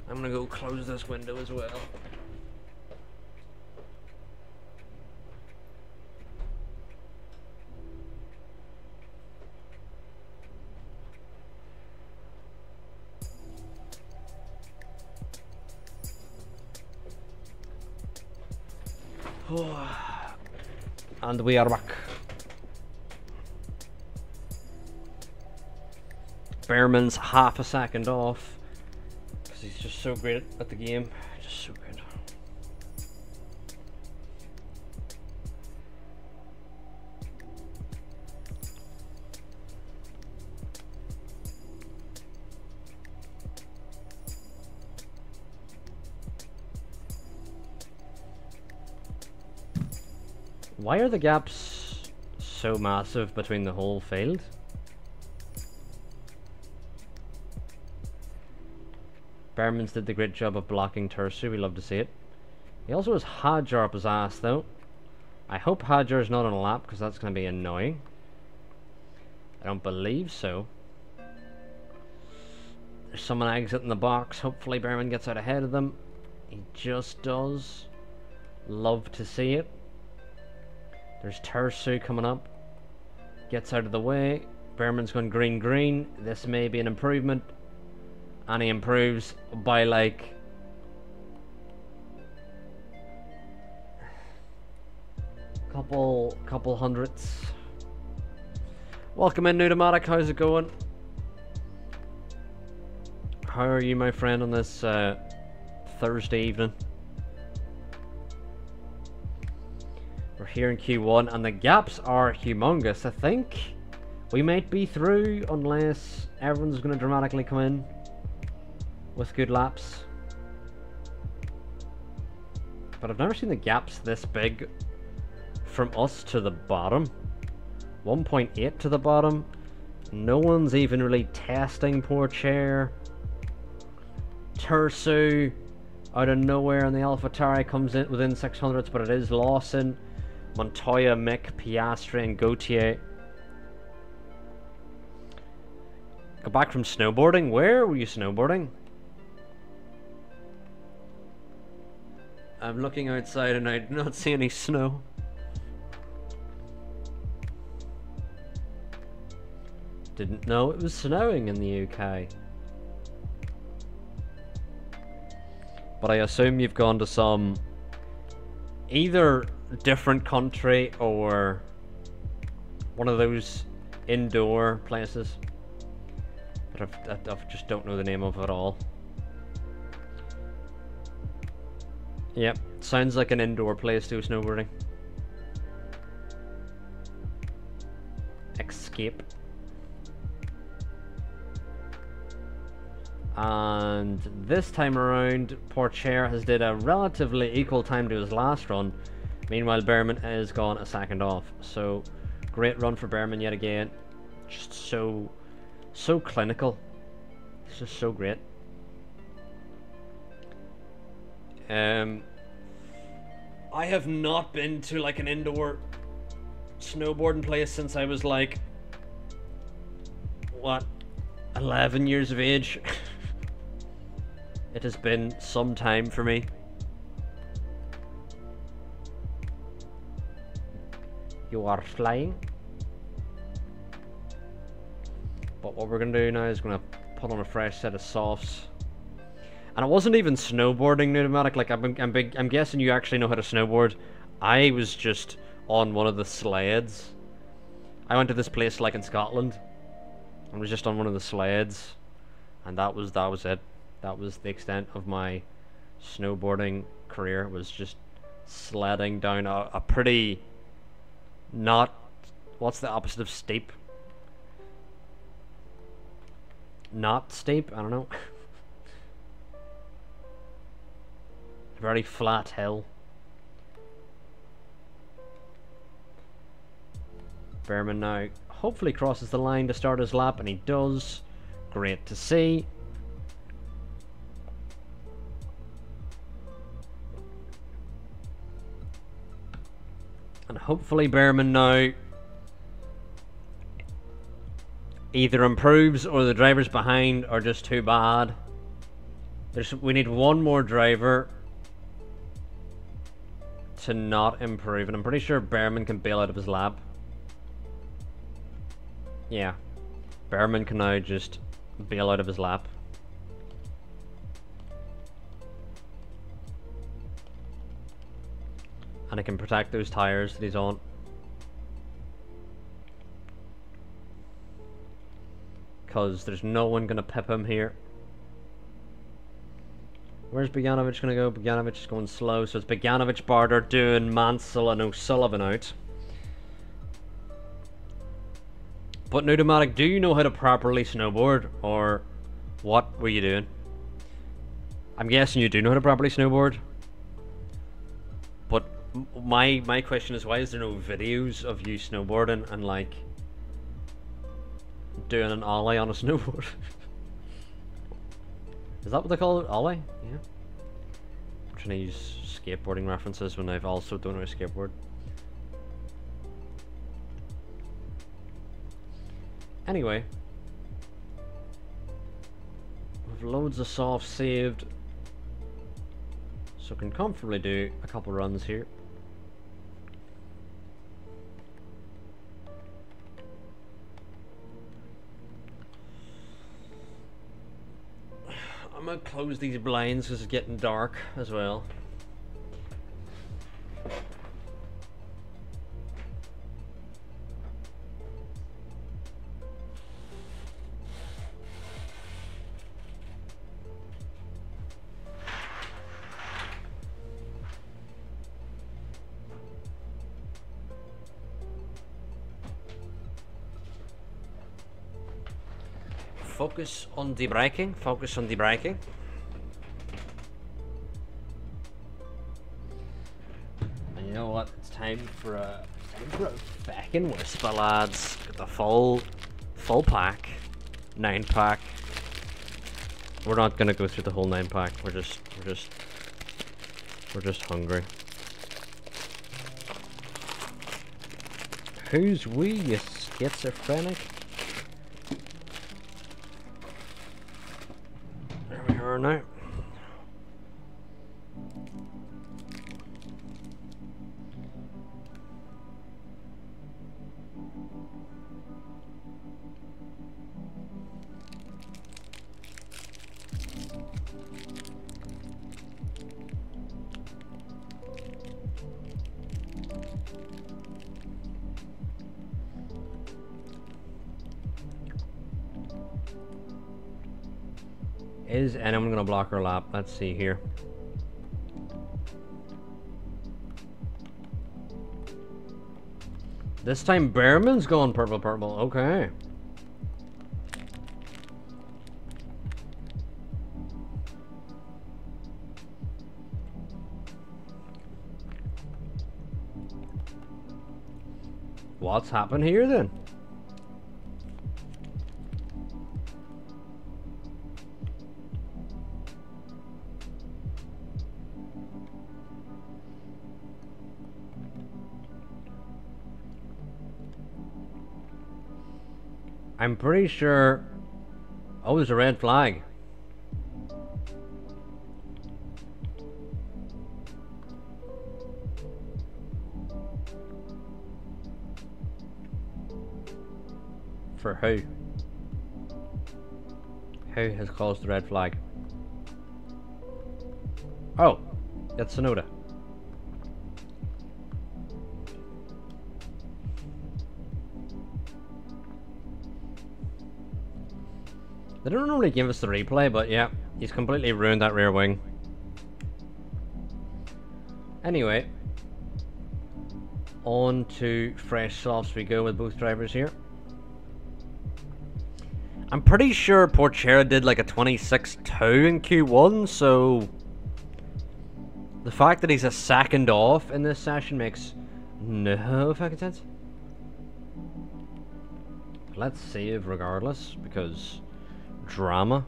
I'm gonna go close this window as well. And we are back. Behrman's half a second off because he's just so great at the game. Just so good. Why are the gaps so massive between the whole field? Behrman's did the great job of blocking Tersu, we love to see it. He also has Hadjar up his ass though. I hope Hadjar's not on a lap because that's going to be annoying. I don't believe so. There's someone exiting the box. Hopefully Behrman gets out ahead of them. He just does. Love to see it. There's Tersu coming up. Gets out of the way. Behrman's going green. This may be an improvement. And he improves by like... couple hundredths. Welcome in, Pneumatic. How's it going? How are you, my friend, on this Thursday evening? We're here in Q1 and the gaps are humongous. I think we might be through unless everyone's going to dramatically come in with good laps. But I've never seen the gaps this big from us to the bottom. 1.8 to the bottom. No one's even really testing poor chair. Tersu, out of nowhere, and the AlphaTauri comes in within 600s, but it is Lawson, Montoya, Mick, Piastri, and Gautier. Got back from snowboarding. Where were you snowboarding? I'm looking outside and I do not see any snow. Didn't know it was snowing in the UK. But I assume you've gone to some either different country or one of those indoor places. But I just don't know the name of it all. Yep, sounds like an indoor place to snowboarding. Escape. And this time around, Porcher has did a relatively equal time to his last run. Meanwhile, Behrman has gone a second off. So, great run for Behrman yet again. Just so clinical. It's just so great. I have not been to like an indoor snowboarding place since I was like, what, 11 years of age. It has been some time for me. You are flying. But what we're going to do now is going to put on a fresh set of softs. And it wasn't even snowboarding pneumatic. Like I'm guessing you actually know how to snowboard. I was just on one of the sleds. I went to this place like in Scotland. I was just on one of the sleds, and that was it. That was the extent of my snowboarding career. Was just sledding down a pretty not. What's the opposite of steep? Not steep. I don't know. Very flat hill. Behrman now hopefully crosses the line to start his lap, and he does. Great to see. And hopefully Behrman now either improves or the drivers behind are just too bad. We need one more driver to not improve, and I'm pretty sure Behrman can bail out of his lap. Yeah, Behrman can now just bail out of his lap. And he can protect those tires that he's on. Because there's no one going to pip him here. Where's Bogdanovic going to go? Bogdanovic is going slow, so it's Bogdanovic, Barter, Doohan, Mansell, and O'Sullivan out. But Pneumatic, do you know how to properly snowboard, or what were you doing? I'm guessing you do know how to properly snowboard. But my question is, why is there no videos of you snowboarding and like doing an ollie on a snowboard? Is that what they call it? Ollie? Yeah. I'm trying to use skateboarding references when I've also don't know how to skateboard. Anyway. We've loads of softs saved. So can comfortably do a couple runs here. I'm gonna close these blinds because it's getting dark as well. Focus on the braking, focus on the braking. And you know what? It's time for a fucking whisper, lads. Get the full full pack, 9-pack. We're not gonna go through the whole 9-pack. We're just hungry. Who's we, you schizophrenic? There we are now. Is anyone gonna block her lap? Let's see here. This time Behrman's going purple. Okay. What's happened here then? I'm pretty sure... Oh, there's a red flag. For who? Who has caused the red flag? Oh, that's Sonoda. They don't normally give us the replay, but yeah, he's completely ruined that rear wing. Anyway, on to fresh softs we go with both drivers here. I'm pretty sure Porchera did like a 26.2 in Q1, so the fact that he's a second off in this session makes no fucking sense. Let's save regardless, because drama.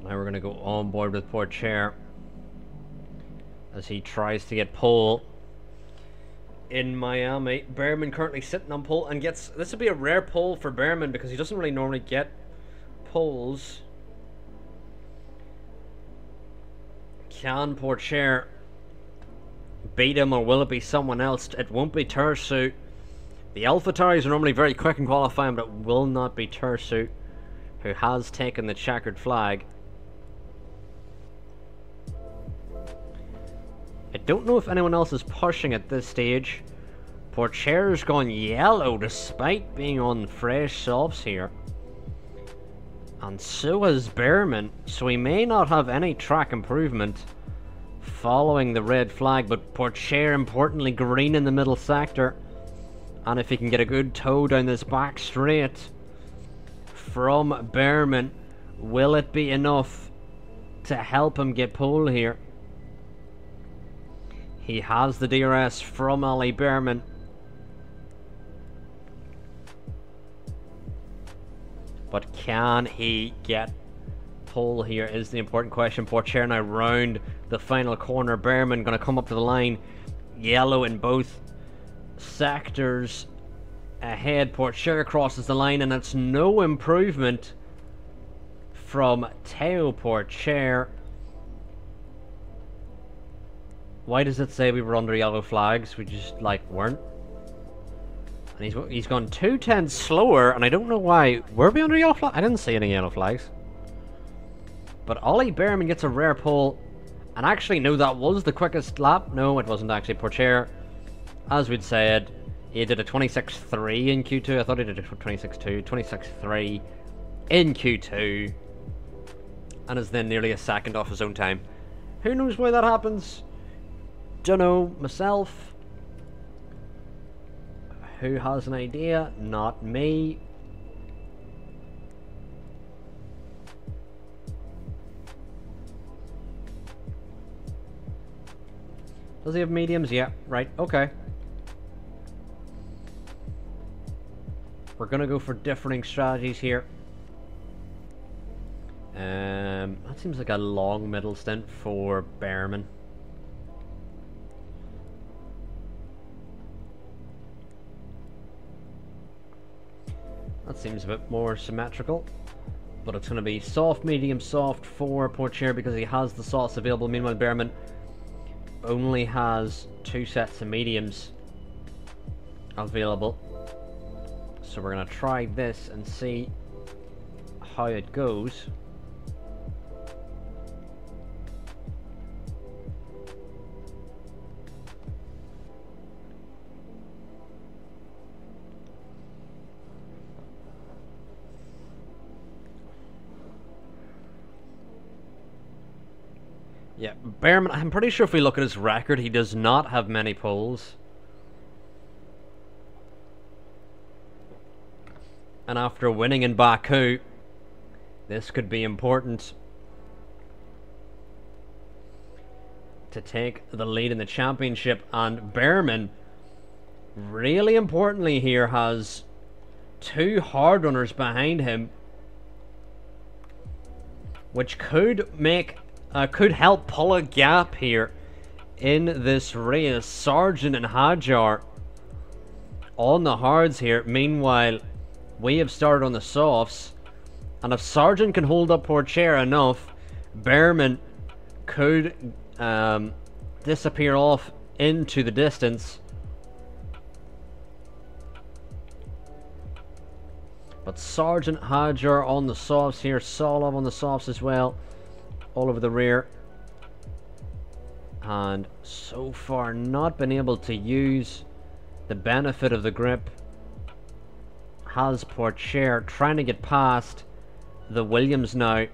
Now we're going to go on board with Porcher as he tries to get pole in Miami. Behrman currently sitting on pole and gets... This would be a rare pole for Behrman because he doesn't really normally get poles. Can Porcher beat him, or will it be someone else? It won't be Tersu. The AlphaTauri's are normally very quick in qualifying, but it will not be Tersu, who has taken the checkered flag. I don't know if anyone else is pushing at this stage. Porcher's gone yellow despite being on fresh softs here. And so has Behrman, so he may not have any track improvement following the red flag, but Porcher importantly green in the middle sector. And if he can get a good toe down this back straight from Behrman, will it be enough to help him get pole here? He has the DRS from Ali Behrman. But can he get pole here is the important question. Porcher now round the final corner. Behrman going to come up to the line. Yellow in both sectors ahead. Porcher crosses the line, and it's no improvement from Teo Porcher. Why does it say we were under yellow flags? We just, like, weren't. And he's gone 2/10 slower, and I don't know why. Were we under yellow flags? I didn't see any yellow flags. But Ollie Behrman gets a rare pole. And actually, no, that was the quickest lap. No, it wasn't actually. Porcher, as we'd said, He did a 26.3 in Q2. I thought he did a 26.2, 26.3 in Q2, and is then nearly a second off his own time. Who knows why that happens? Dunno myself. Who has an idea? Not me. Does he have mediums? Yeah, right, okay. We're gonna go for differing strategies here. That seems like a long middle stint for Behrman. That seems a bit more symmetrical. But it's going to be soft, medium, soft for Pourchaire because he has the sauce available. Meanwhile, Behrman only has 2 sets of mediums available. So we're going to try this and see how it goes. Yeah, Behrman, I'm pretty sure if we look at his record, he does not have many pulls. And after winning in Baku, this could be important to take the lead in the championship. And Behrman, really importantly here, has 2 hard runners behind him, which could make could help pull a gap here in this race. Sargent and Hajar on the hards here. Meanwhile, we have started on the softs, and if Sargent can hold up Pourchaire enough, Behrman could disappear off into the distance. But Sargent, Hajar on the softs here, Solov on the softs as well, all over the rear, and so far not been able to use the benefit of the grip. Has Pourchaire trying to get past the Williams now,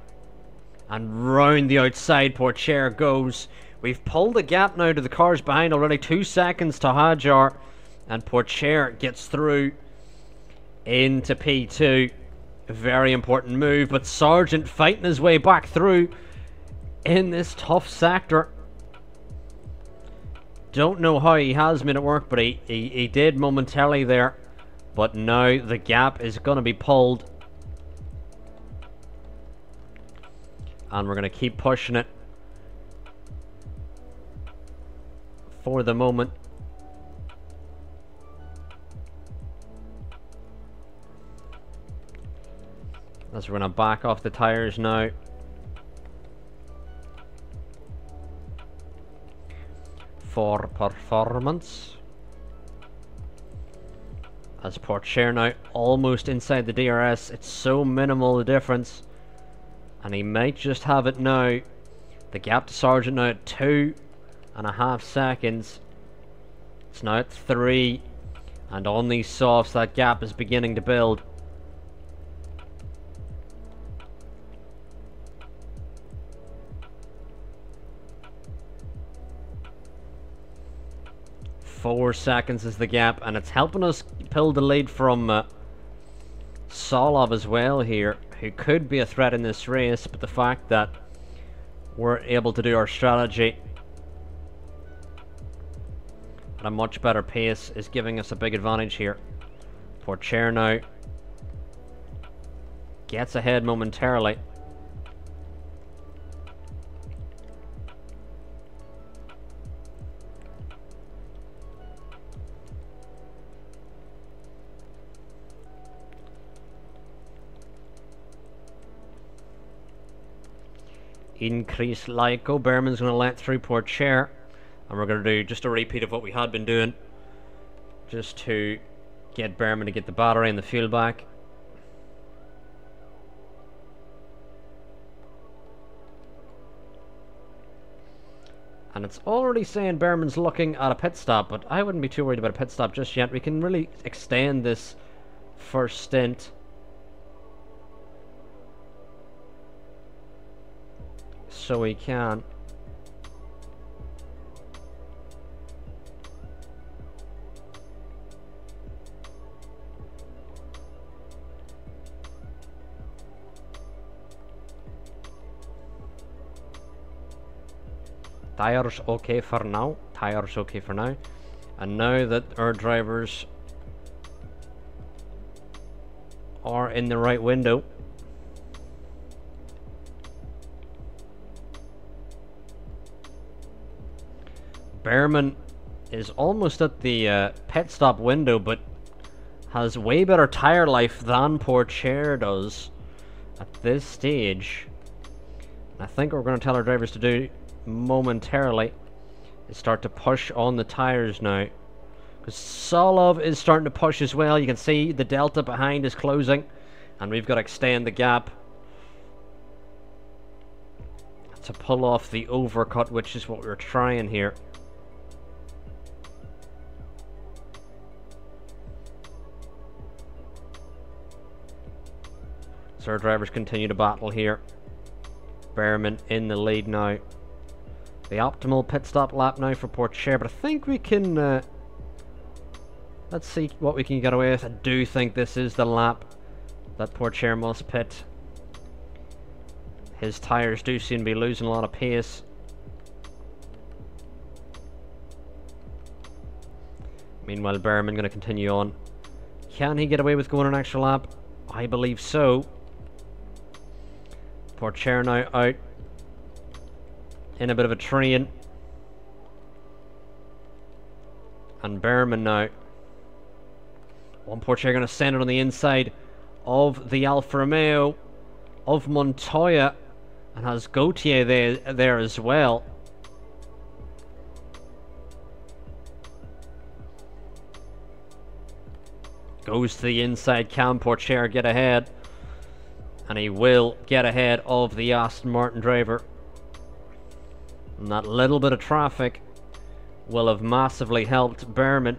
and round the outside Pourchaire goes. We've pulled the gap now to the cars behind already, 2 seconds to Hajar, and Pourchaire gets through into P2. A very important move, but Sargent fighting his way back through in this tough sector. Don't know how he has made it work, but he did momentarily there. But now the gap is going to be pulled, and we're going to keep pushing it for the moment. As we're going to back off the tires now. For performance. As Pourchaire now almost inside the DRS. It's so minimal the difference, and he might just have it now. The gap to Sargent now at 2.5 seconds. It's now at 3, and on these softs that gap is beginning to build. Four seconds is the gap, and it's helping us pull the lead from Solov as well here, who could be a threat in this race, but the fact that we're able to do our strategy at a much better pace is giving us a big advantage here. Pourchaire now gets ahead momentarily. Increase Lyco. Behrman's going to let through Pourchaire, and we're going to do just a repeat of what we had been doing, just to get Behrman to get the battery and the fuel back. And it's already saying Behrman's looking at a pit stop, but I wouldn't be too worried about a pit stop just yet. We can really extend this first stint. So we can. Tires okay for now. Tires okay for now. And now that our drivers are in the right window, Behrman is almost at the pit stop window, but has way better tire life than Pourchaire does at this stage. And I think what we're going to tell our drivers to do momentarily is start to push on the tires now, because Solov is starting to push as well. You can see the delta behind is closing, and we've got to extend the gap to pull off the overcut, which is what we're trying here. So our drivers continue to battle here. Behrman in the lead now. The optimal pit stop lap now for Pourchaire, but I think we can, let's see what we can get away with. I do think this is the lap that Pourchaire must pit. His tires do seem to be losing a lot of pace. Meanwhile, Behrman going to continue on. Can he get away with going an extra lap? I believe so. Pourchaire now out in a bit of a train. And Behrman now. Pourchaire going to send it on the inside of the Alfa Romeo of Montoya, and has Gautier there as well. Goes to the inside. Can Pourchaire get ahead? And he will get ahead of the Aston Martin driver. And that little bit of traffic will have massively helped Behrman.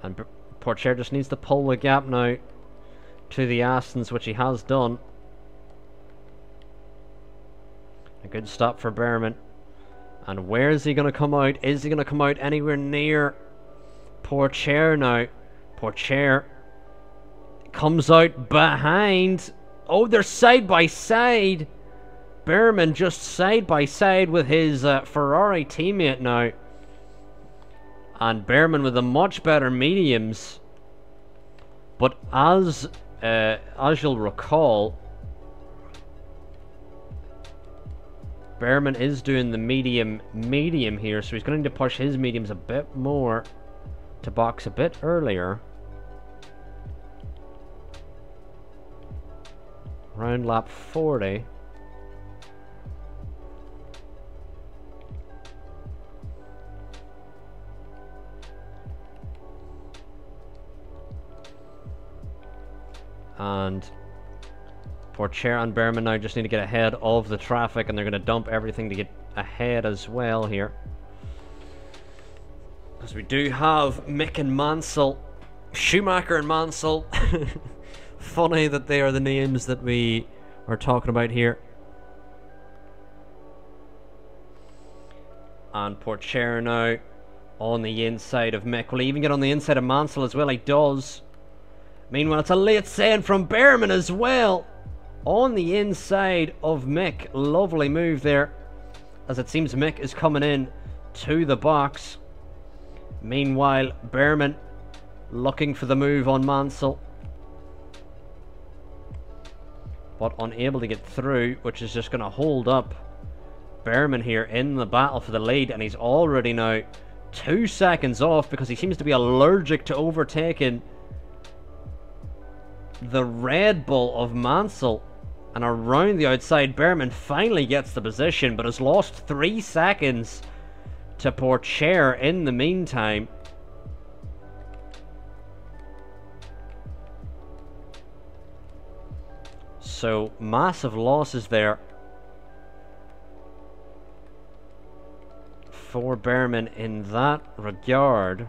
And Pourchaire just needs to pull the gap now to the Astons, which he has done. A good stop for Behrman. And where is he going to come out? Is he going to come out anywhere near Pourchaire now? Pourchaire comes out behind. Oh, they're side by side. Behrman just side by side with his Ferrari teammate now. And Behrman with the much better mediums. But as you'll recall, Behrman is doing the medium here, so he's going to push his mediums a bit more to box a bit earlier. Around lap 40. And Pourchaire and Behrman now just need to get ahead of the traffic, and they're going to dump everything to get ahead as well here. Because we do have Mick and Mansell, Schumacher and Mansell. Funny that they are the names that we are talking about here. And Pourchaire now on the inside of Mick. Will he even get on the inside of Mansell as well? He does. Meanwhile, it's a late send from Behrman as well. On the inside of Mick. Lovely move there, as it seems Mick is coming in to the box. Meanwhile, Behrman looking for the move on Mansell, but unable to get through, which is just going to hold up Behrman here in the battle for the lead. And he's already now 2 seconds off, because he seems to be allergic to overtaking the Red Bull of Mansell. And around the outside, Behrman finally gets the position, but has lost 3 seconds to Pourchaire in the meantime. So massive losses there for Behrman in that regard.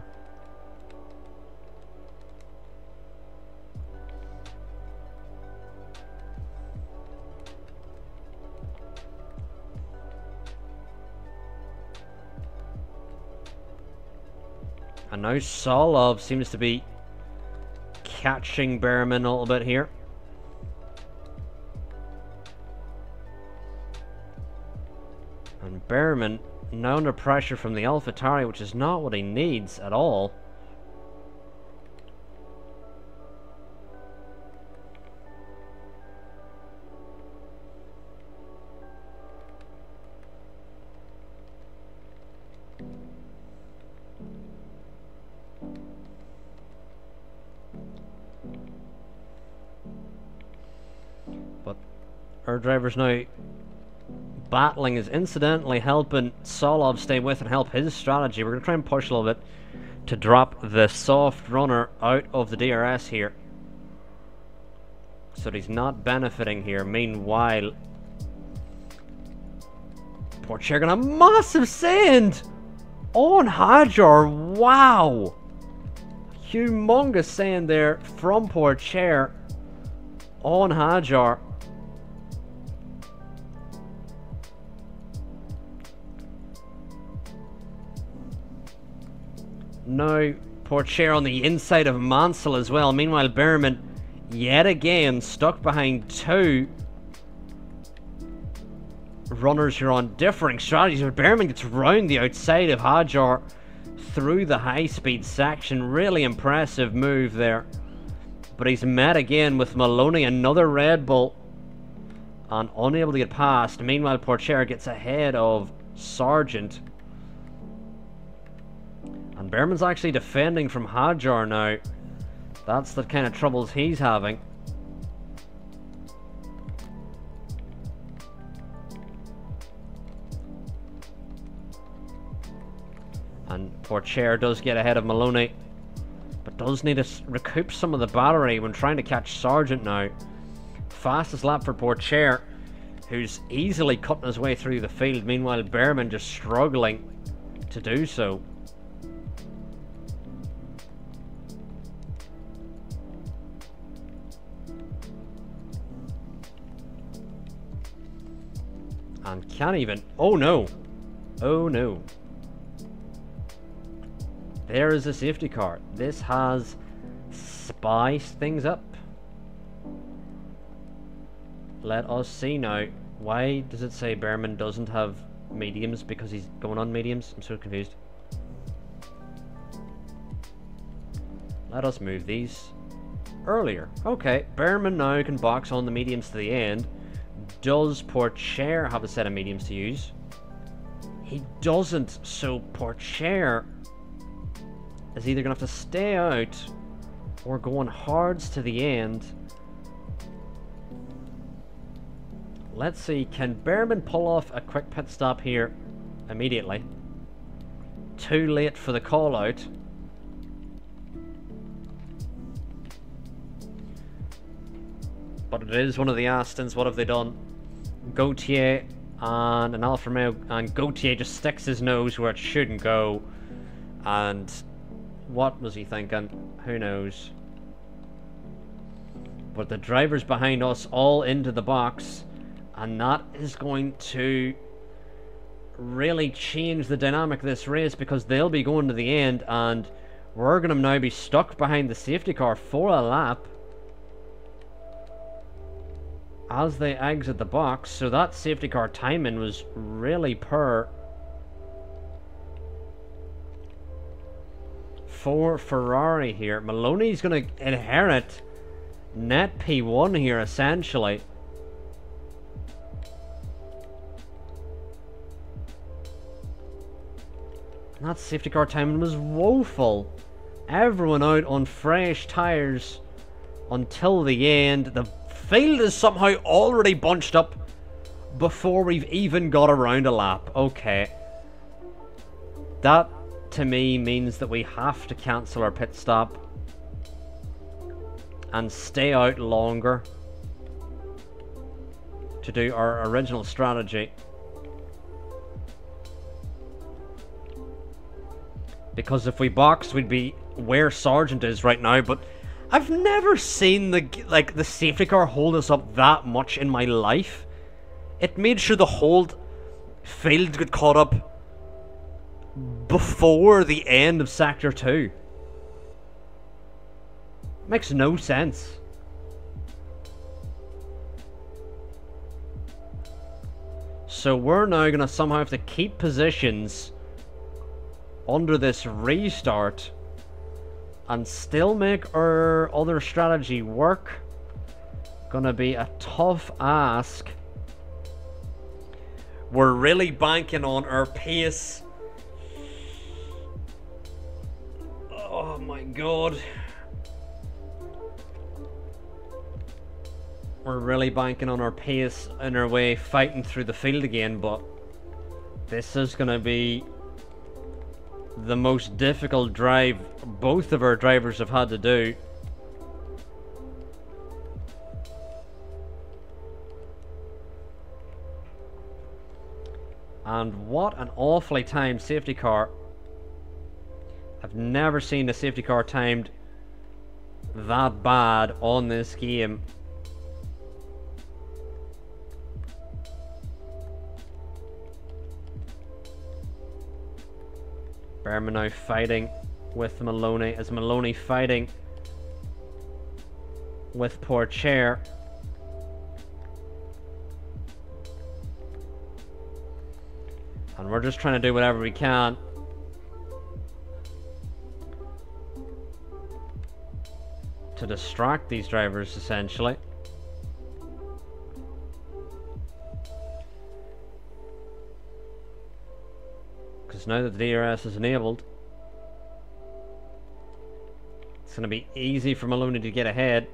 And now Solov seems to be catching Behrman a little bit here. And Behrman now under pressure from the AlphaTauri, which is not what he needs at all. But our driver's now battling is incidentally helping Solov stay with and help his strategy. We're going to try and push a little bit to drop the soft runner out of the DRS here, so that he's not benefiting here. Meanwhile, Pourchaire got a massive send on Hajar. Wow! Humongous send there from Pourchaire on Hajar. Now Pourchaire on the inside of Mansell as well. Meanwhile, Behrman yet again stuck behind two runners here on differing strategies. But Behrman gets round the outside of Hajar through the high-speed section. Really impressive move there. But he's met again with Maloney, another Red Bull, and unable to get past. Meanwhile, Pourchaire gets ahead of Sargent. And Behrman's actually defending from Hajar now. That's the kind of troubles he's having. And Pourchaire does get ahead of Maloney, but does need to recoup some of the battery when trying to catch Sargent now. Fastest lap for Pourchaire, who's easily cutting his way through the field. Meanwhile, Behrman just struggling to do so. And can't even... Oh no! Oh no. There is a safety car. This has spiced things up. Let us see now. Why does it say Behrman doesn't have mediums? Because he's going on mediums? I'm so confused. Let us move these earlier. Okay, Behrman now can box on the mediums to the end. Does Pourchaire have a set of mediums to use? He doesn't, so Pourchaire is either going to have to stay out or go on hards to the end. Let's see, can Behrman pull off a quick pit stop here immediately? Too late for the call out. But it is one of the Astons. What have they done? Gautier and an Alfa Romeo, and Gautier just sticks his nose where it shouldn't go. And what was he thinking? Who knows? But the drivers behind us all into the box, and that is going to really change the dynamic of this race, because they'll be going to the end and we're going to now be stuck behind the safety car for a lap as they exit the box. So that safety car timing was really poor for Ferrari here. Maloney's going to inherit net P1 here, essentially. And that safety car timing was woeful. Everyone out on fresh tyres until the end. The field is somehow already bunched up before we've even got around a lap. Okay. That, to me, means that we have to cancel our pit stop and stay out longer. to do our original strategy. Because if we boxed, we'd be where Sergeant is right now, but I've never seen the safety car hold us up that much in my life. It made sure the whole field got caught up before the end of Sector 2. Makes no sense. So we're now gonna somehow have to keep positions under this restart and still make our other strategy work. Gonna be a tough ask. We're really banking on our pace. Oh my god. We're really banking on our pace in our way fighting through the field again, but this is gonna be the most difficult drive both of our drivers have had to do. And what an awfully timed safety car. I've never seen a safety car timed that bad on this game. Berman now fighting with Maloney. Is Maloney fighting with Porcher? And we're just trying to do whatever we can to distract these drivers, essentially. Because now that the DRS is enabled, it's going to be easy for Maloney to get ahead.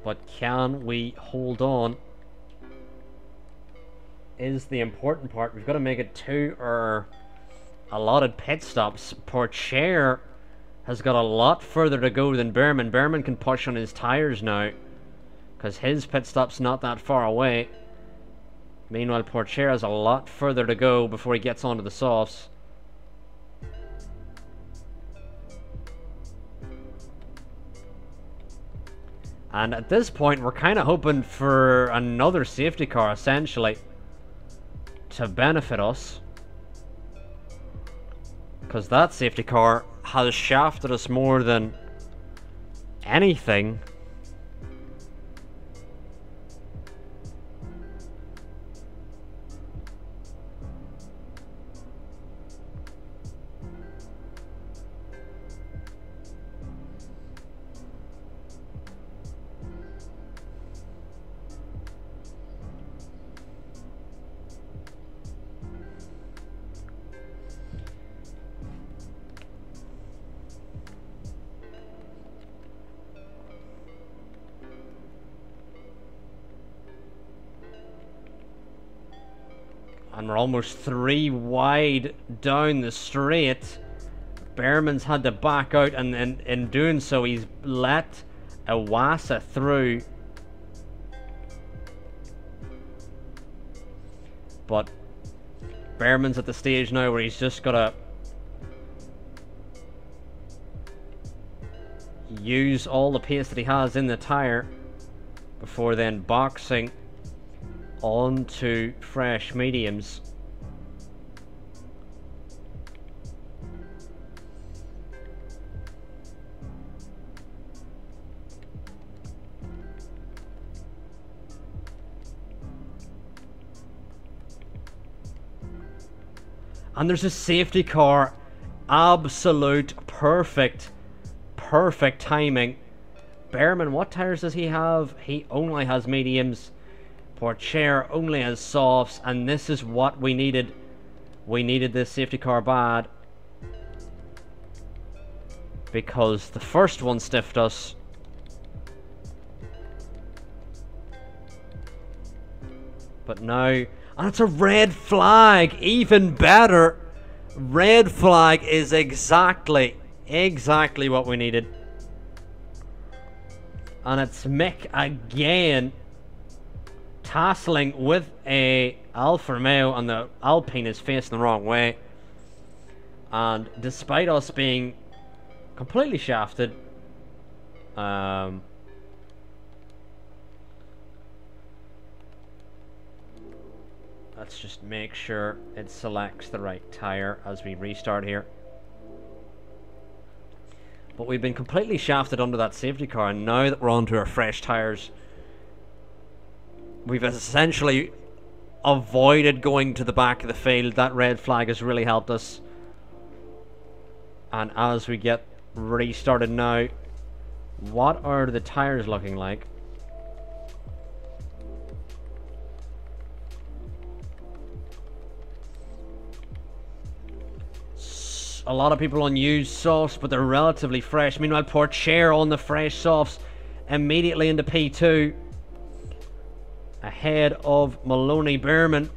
But can we hold on? Is the important part. We've got to make it to our allotted pit stops. Porcher has got a lot further to go than Berman. Berman can push on his tires now, because his pit stop's not that far away. Meanwhile, Porcher has a lot further to go before he gets onto the softs. And at this point, we're kind of hoping for another safety car, essentially, to benefit us. Because that safety car has shafted us more than anything. And we're almost 3 wide down the straight. Berman's had to back out, and in doing so, he's let Iwasa through. But Berman's at the stage now where he's just got to use all the pace that he has in the tyre before then boxing onto fresh mediums. And there's a safety car. Absolute perfect timing. Berman, what tires does he have? He only has mediums. Porcher only has softs, and this is what we needed. We needed this safety car bad, because the first one stiffed us. But now, and it's a red flag, even better. Red flag is exactly what we needed. And it's Mick again, tasseling with a Alfa Romeo, and the Alpine is facing the wrong way. And despite us being completely shafted, let's just make sure it selects the right tire as we restart here. But we've been completely shafted under that safety car, and now that we're onto our fresh tires, we've essentially avoided going to the back of the field. That red flag has really helped us. And as we get restarted now, what are the tires looking like? A lot of people on used softs, but they're relatively fresh. Meanwhile, Porcher on the fresh softs immediately into P2, ahead of Maloney. Behrman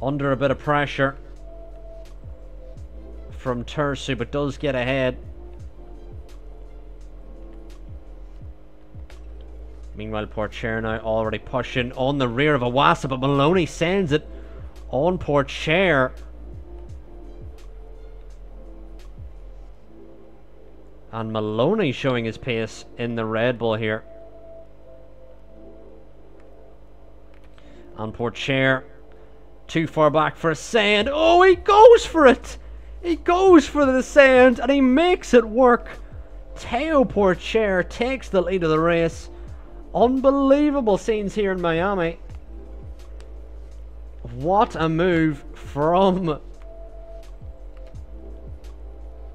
under a bit of pressure from Tersu, but does get ahead. Meanwhile, Porcher now already pushing on the rear of Iwasa, but Maloney sends it on Porcher. And Maloney showing his pace in the Red Bull here. And Porcher too far back for a sand. Oh, he goes for it! He goes for the sand and he makes it work. Teo Porcher takes the lead of the race. Unbelievable scenes here in Miami. What a move from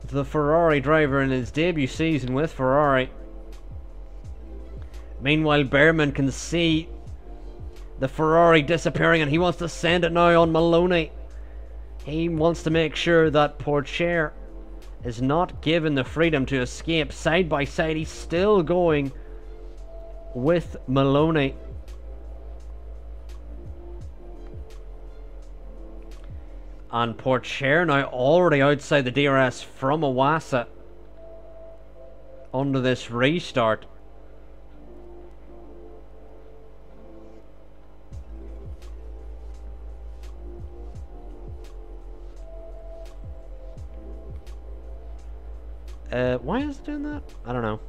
the Ferrari driver in his debut season with Ferrari. Meanwhile, Behrman can see the Ferrari disappearing and he wants to send it now on Maloney. He wants to make sure that Porcher is not given the freedom to escape. Side by side, he's still going with Maloney. And Porcher now already outside the DRS from Iwasa under this restart. Why is it doing that? I don't know.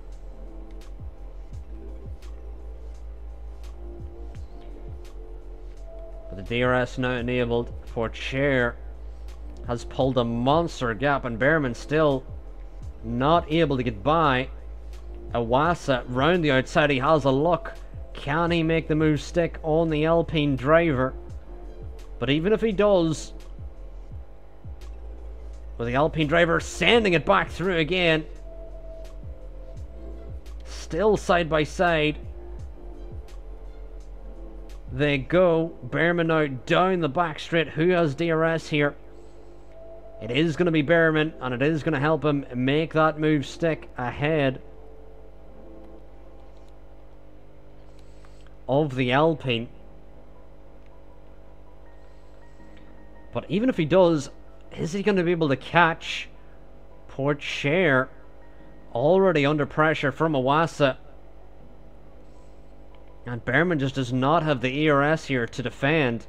But the DRS now enabled. Porcher has pulled a monster gap, and Behrman still not able to get by. Iwasa round the outside. He has a look. Can he make the move stick on the Alpine driver? But even if he does, with the Alpine driver sending it back through again, still side by side they go. Behrman now down the back straight. Who has DRS here? It is going to be Behrman, and it is going to help him make that move stick ahead of the Alpine. But even if he does, is he going to be able to catch Porcher? Already under pressure from Iwasa. And Behrman just does not have the ERS here to defend.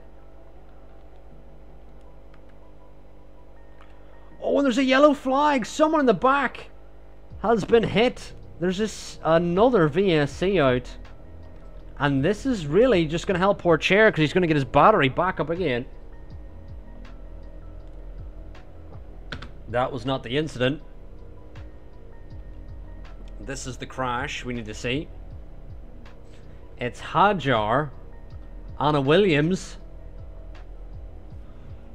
Oh, and there's a yellow flag. Someone in the back has been hit. There's this another VSC out. And this is really just going to help Porcher because he's going to get his battery back up again. That was not the incident. This is the crash we need to see. It's Hajar, Anna Williams.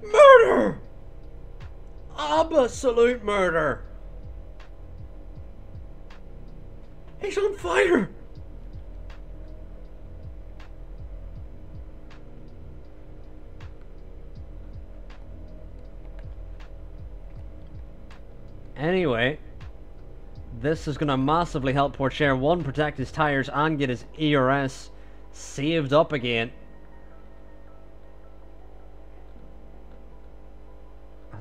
Murder! Absolute murder! He's on fire! Anyway, this is going to massively help Porcher. One, protect his tyres and get his ERS saved up again.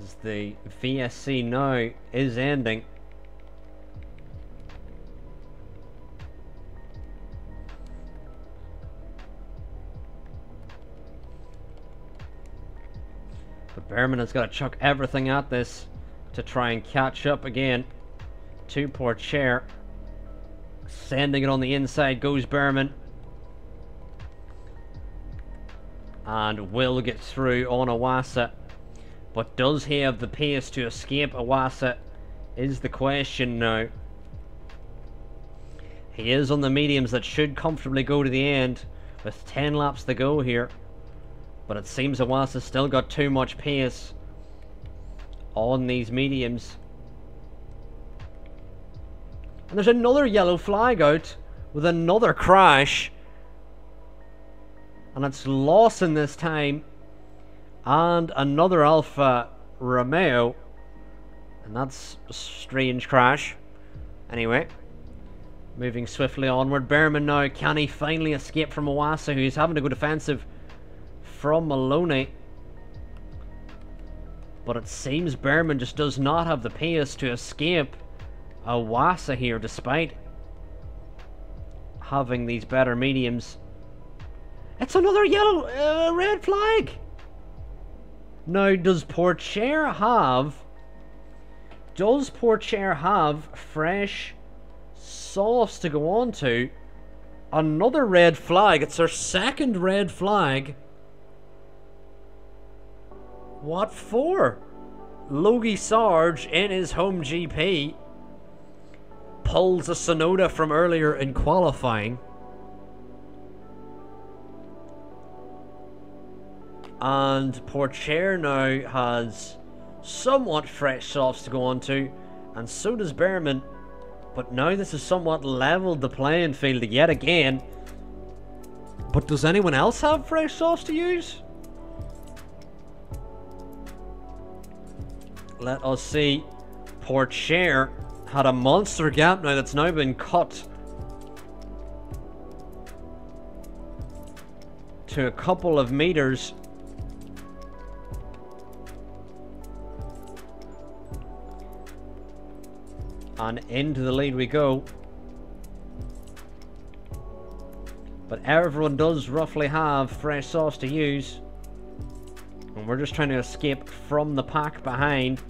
As the VSC now is ending. But Behrman has got to chuck everything at this to try and catch up again to Pourchaire. Sending it on the inside goes Behrman. And will get through on Iwasa. But does he have the pace to escape Iwasa is the question now. He is on the mediums that should comfortably go to the end with 10 laps to go here. But it seems Iwasa's still got too much pace on these mediums. And there's another yellow flag out with another crash. And it's Lawson this time. And another Alfa Romeo. And that's a strange crash. Anyway, moving swiftly onward. Behrman now, can he finally escape from Iwasa, who's having to go defensive from Maloney? But it seems Behrman just does not have the pace to escape Iwasa here, despite having these better mediums. It's another yellow, red flag! Now, does Pourchaire have fresh softs to go on to? Another red flag. It's our second red flag. What for? Logie Sarge in his home GP pulls a Sonoda from earlier in qualifying. And Pourchaire now has somewhat fresh softs to go on to, and so does Behrman. But now this has somewhat leveled the playing field yet again. But does anyone else have fresh softs to use? Let us see. Pourchaire had a monster gap now that's now been cut to a couple of meters. And into the lead we go. But everyone does roughly have fresh sauce to use. And we're just trying to escape from the pack behind.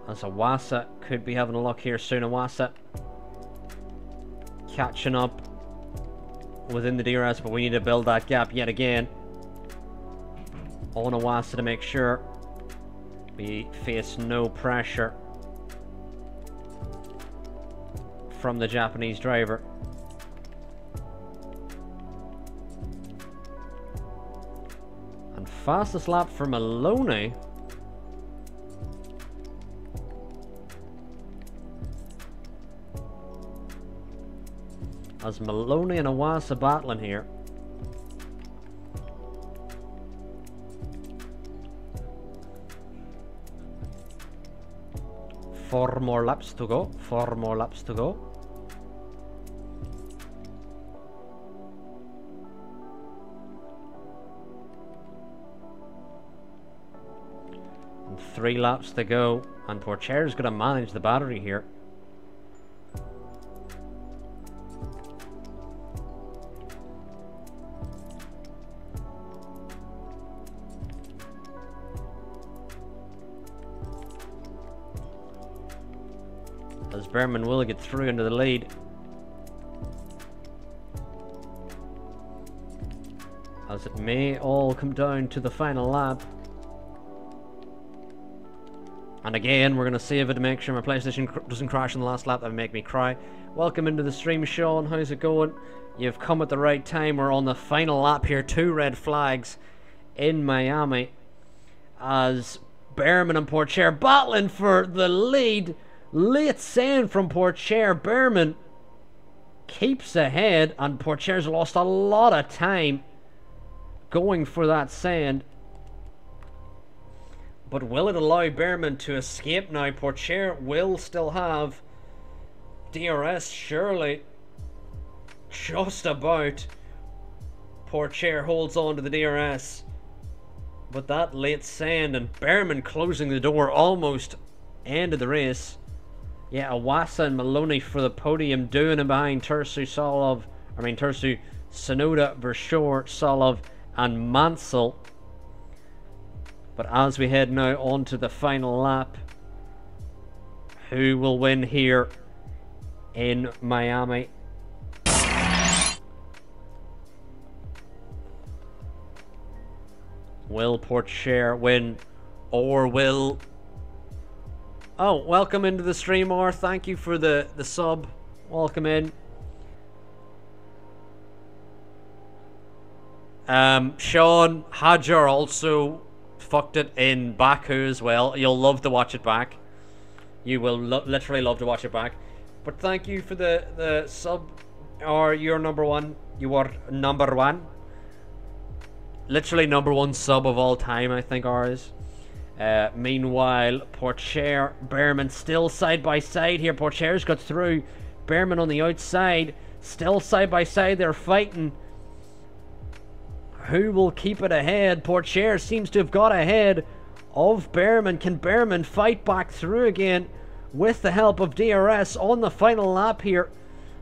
As Iwasa could be having a look here soon. Iwasa catching up within the DRS, but we need to build that gap yet again on Iwasa to make sure we face no pressure from the Japanese driver. And fastest lap for Maloney. As Maloney and Iwasa battling here. Four more laps to go. And 3 laps to go. And Pourchaire's going to manage the battery here. As Behrman will get through into the lead. As it may all come down to the final lap. And again, we're going to save it to make sure my PlayStation doesn't crash in the last lap. That would make me cry. Welcome into the stream, Sean. How's it going? You've come at the right time. We're on the final lap here. 2 red flags in Miami. As Behrman and Pourchaire battling for the lead. Late send from Pourchaire. Behrman keeps ahead, and Pourchaire's lost a lot of time going for that send. But will it allow Behrman to escape now? Pourchaire will still have DRS, surely. Just about. Porcher holds on to the DRS. But that late send and Behrman closing the door almost ended the race. Yeah, Awasa and Maloney for the podium, doing it behind Tursu, Sonoda, Vershoor, Solov, and Mansell. But as we head now on to the final lap, who will win here in Miami? Will Porcher win, or will... Oh, welcome into the stream, or thank you for the sub. Welcome in. Sean Hadjar also fucked it in Baku as well. You'll love to watch it back. You will literally love to watch it back. But thank you for the sub, or you're number one. You are number one. Literally number one sub of all time, I think ours. Meanwhile, Porcher, Behrman still side by side here. Porcher's got through. Behrman on the outside. Still side by side, they're fighting. Who will keep it ahead? Porcher seems to have got ahead of Behrman. Can Behrman fight back through again with the help of DRS on the final lap here?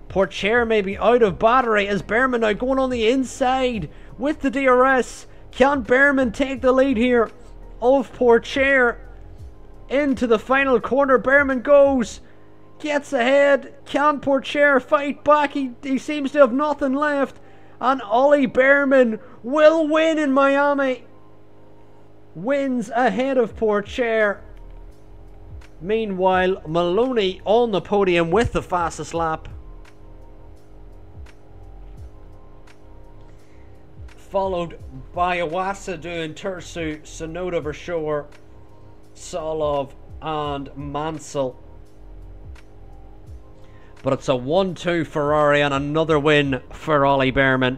Porcher may be out of battery as Behrman now going on the inside with the DRS. Can Behrman take the lead here of Porcher into the final corner? Behrman goes, gets ahead. Can Porcher fight back? He seems to have nothing left. And Ollie Behrman will win in Miami. Wins ahead of Porcher. Meanwhile, Maloney on the podium with the fastest lap. Followed by Awasa doing Tursu, Sonoda, Vershoor, Solov, and Mansell. But it's a 1-2 Ferrari and another win for Ollie Behrman.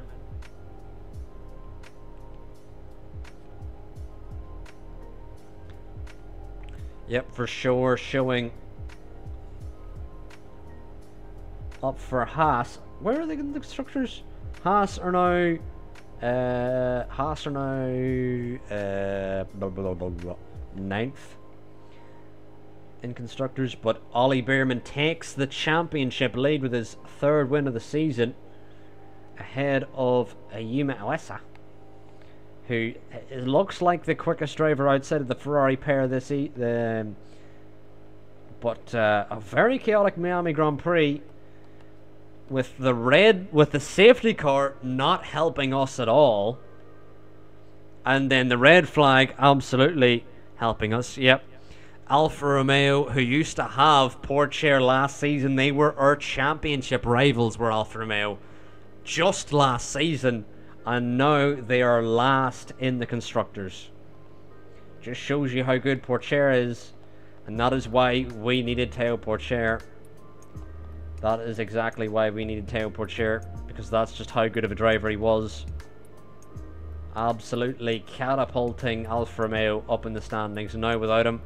Yep, for sure, showing up for Haas. Where are they in the constructors? Haas are now ninth in constructors, but Ollie Behrman takes the championship lead with his third win of the season, ahead of Ayuma Awasa, who looks like the quickest driver outside of the Ferrari pair this but a very chaotic Miami Grand Prix with the safety car not helping us at all, and then the red flag absolutely helping us. Yep. Alfa Romeo, who used to have Porcher last season, they were our championship rivals, were Alfa Romeo, just last season, and now they are last in the constructors. Just shows you how good Porcher is, and that is why we needed Teo Porcher. That is exactly why we needed Teo Porcher, because that's just how good of a driver he was. Absolutely catapulting Alfa Romeo up in the standings. Now without him,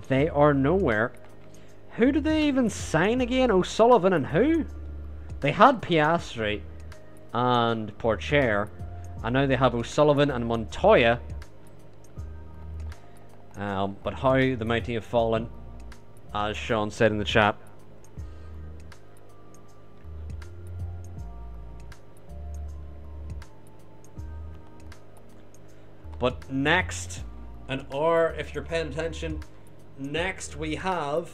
they are nowhere. Who did they even sign again? O'Sullivan and who? They had Piastri and Porcher, and now they have O'Sullivan and Montoya. But how the mighty have fallen, as Sean said in the chat. But next, or if you're paying attention, next we have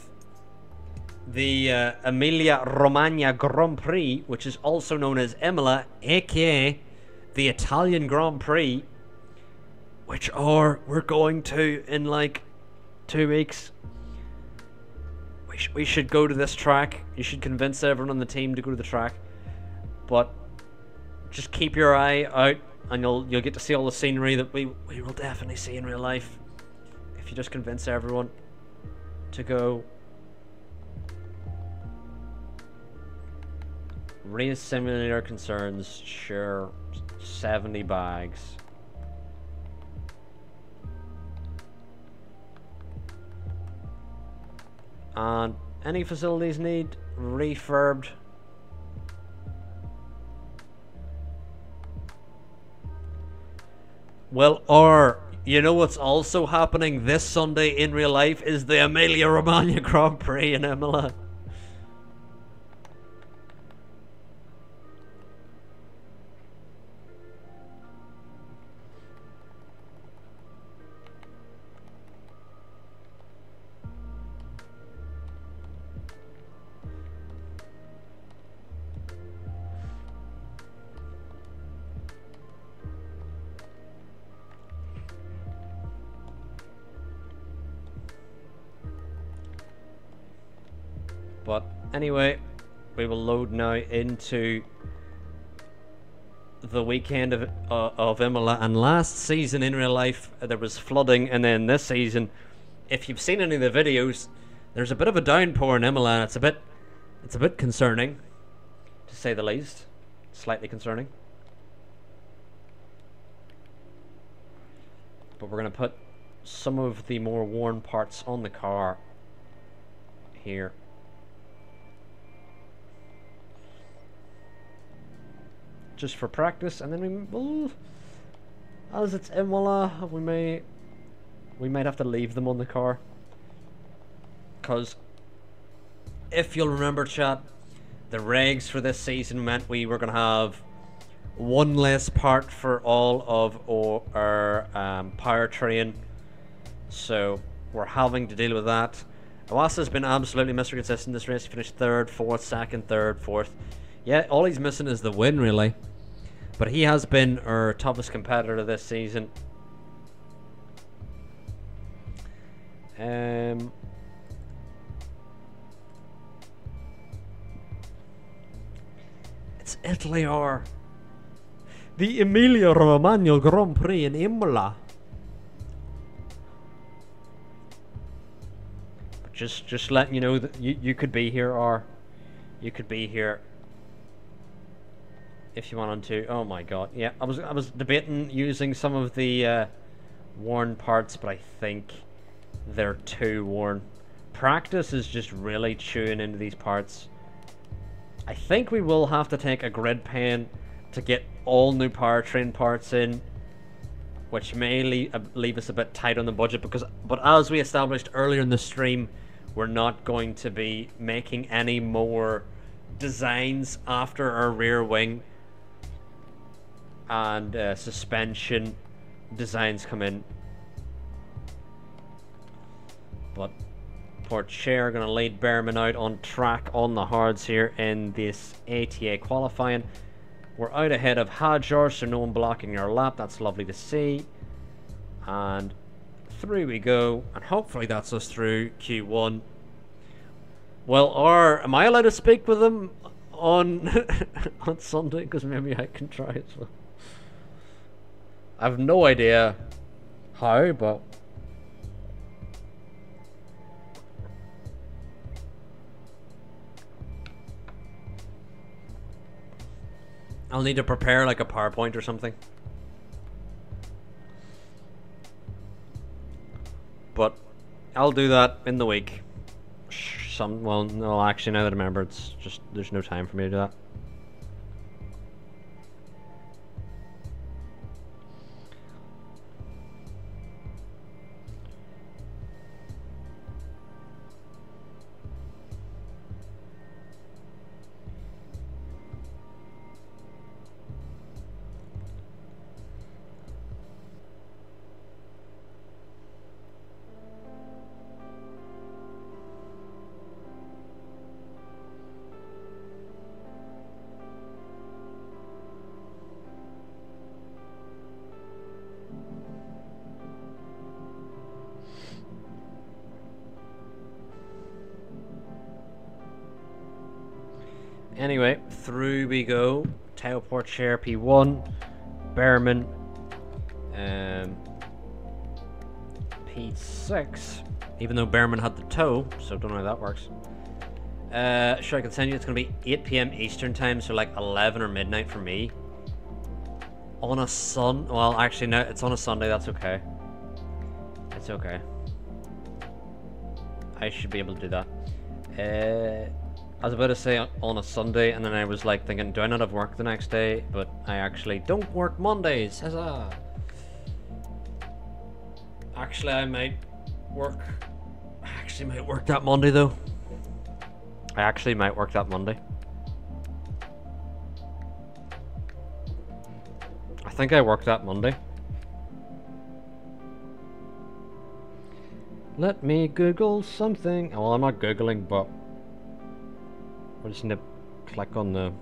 the Emilia-Romagna Grand Prix, which is also known as Imola, aka the Italian Grand Prix, which we're going to in like 2 weeks. We should go to this track. You should convince everyone on the team to go to the track. But just keep your eye out, and you'll get to see all the scenery that we will definitely see in real life if you just convince everyone to go. Race simulator concerns, sure, 70 bags. And any facilities need refurbed? Well, or you know what's also happening this Sunday in real life is the Emilia Romagna Grand Prix in Imola. But anyway, we will load now into the weekend of Imola. And last season in real life there was flooding, and then this season, if you've seen any of the videos, there's a bit of a downpour in Imola. And it's a bit concerning, to say the least. Slightly concerning. But we're going to put some of the more worn parts on the car here. Just for practice, and then we will, as it's Imola, we might have to leave them on the car, because if you'll remember, chat, the regs for this season meant we were going to have one less part for all of our powertrain, so we're having to deal with that. Iwasa's been absolutely Mr. Consistent this race. He finished 3rd, 4th, 2nd, 3rd, 4th. Yeah, all he's missing is the win, really. But he has been our toughest competitor this season. It's Italy, or the Emilia Romagna Grand Prix in Imola. But just letting you know that you could be here, or you could be here if you wanted to. Oh my god, yeah, I was debating using some of the worn parts, but I think they're too worn. Practice is just really chewing into these parts. I think we will have to take a grid pen to get all new powertrain parts in, which may leave us a bit tight on the budget, but as we established earlier in the stream, we're not going to be making any more designs after our rear wing and suspension designs come in. But Porcher going to lead Behrman out on track on the hards here in this ATA qualifying. We're out ahead of Hajar, so no one blocking our lap. That's lovely to see. And through we go, and hopefully that's us through Q1. Well, am I allowed to speak with them on on Sunday? Because maybe I can try as well. I have no idea how, but I'll need to prepare like a PowerPoint or something. But I'll do that in the week. Well, no, actually, now that I remember, it's just there's no time for me to do that. Anyway, through we go. Tao Porcher P1, Behrman, P6. Even though Behrman had the toe, so don't know how that works. Should I continue? It's going to be 8 PM Eastern time, so like 11 or midnight for me. On a well, actually no, it's on a Sunday. That's okay. It's okay. I should be able to do that. I was about to say on a Sunday, and then I was like thinking, do I not have work the next day? But I actually don't work Mondays. Huzzah! Actually, I might work. I actually might work that Monday though. I actually might work that Monday. I think I work that Monday. Let me Google something. Well, I'm not Googling, but I just need to click on the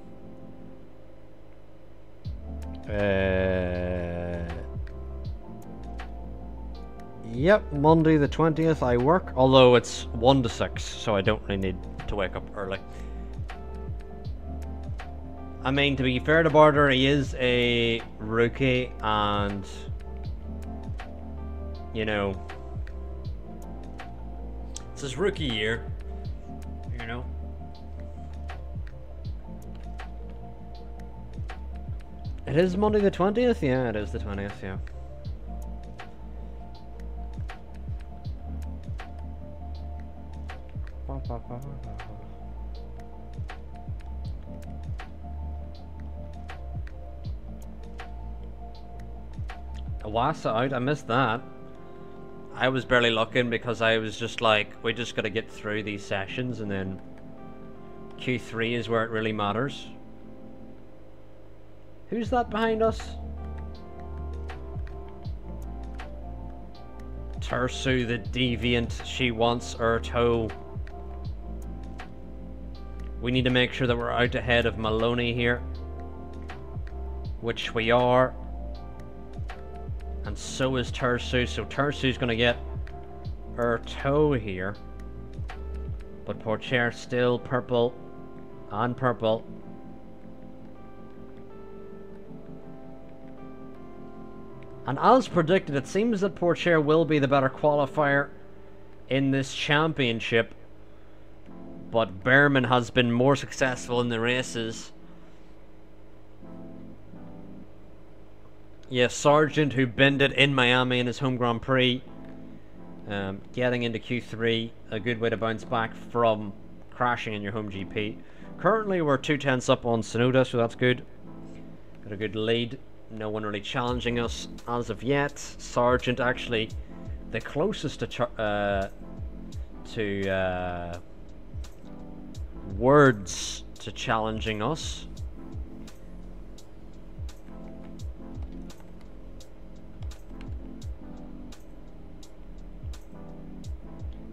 yep, Monday the 20th I work, although it's 1 to 6, so I don't really need to wake up early. I mean, to be fair to Barter, he is a rookie, and you know, it's his rookie year, you know. It is Monday the 20th? Yeah, it is the 20th, yeah. Awasa out, I missed that. I was barely looking because I was just like, we just gotta get through these sessions and then Q3 is where it really matters. Who's that behind us? Tursu the Deviant, she wants her toe. We need to make sure that we're out ahead of Maloney here, which we are. And so is Tursu, so Tursu's gonna get her toe here. But Porcher still purple and purple. And as predicted, it seems that Porcher will be the better qualifier in this championship. But Behrman has been more successful in the races. Yeah, Sargent, who bended in Miami in his home Grand Prix, getting into Q3, a good way to bounce back from crashing in your home GP. Currently, we're 2/10 up on Sonoda, so that's good. Got a good lead. No one really challenging us as of yet. Sargent actually the closest to words to challenging us.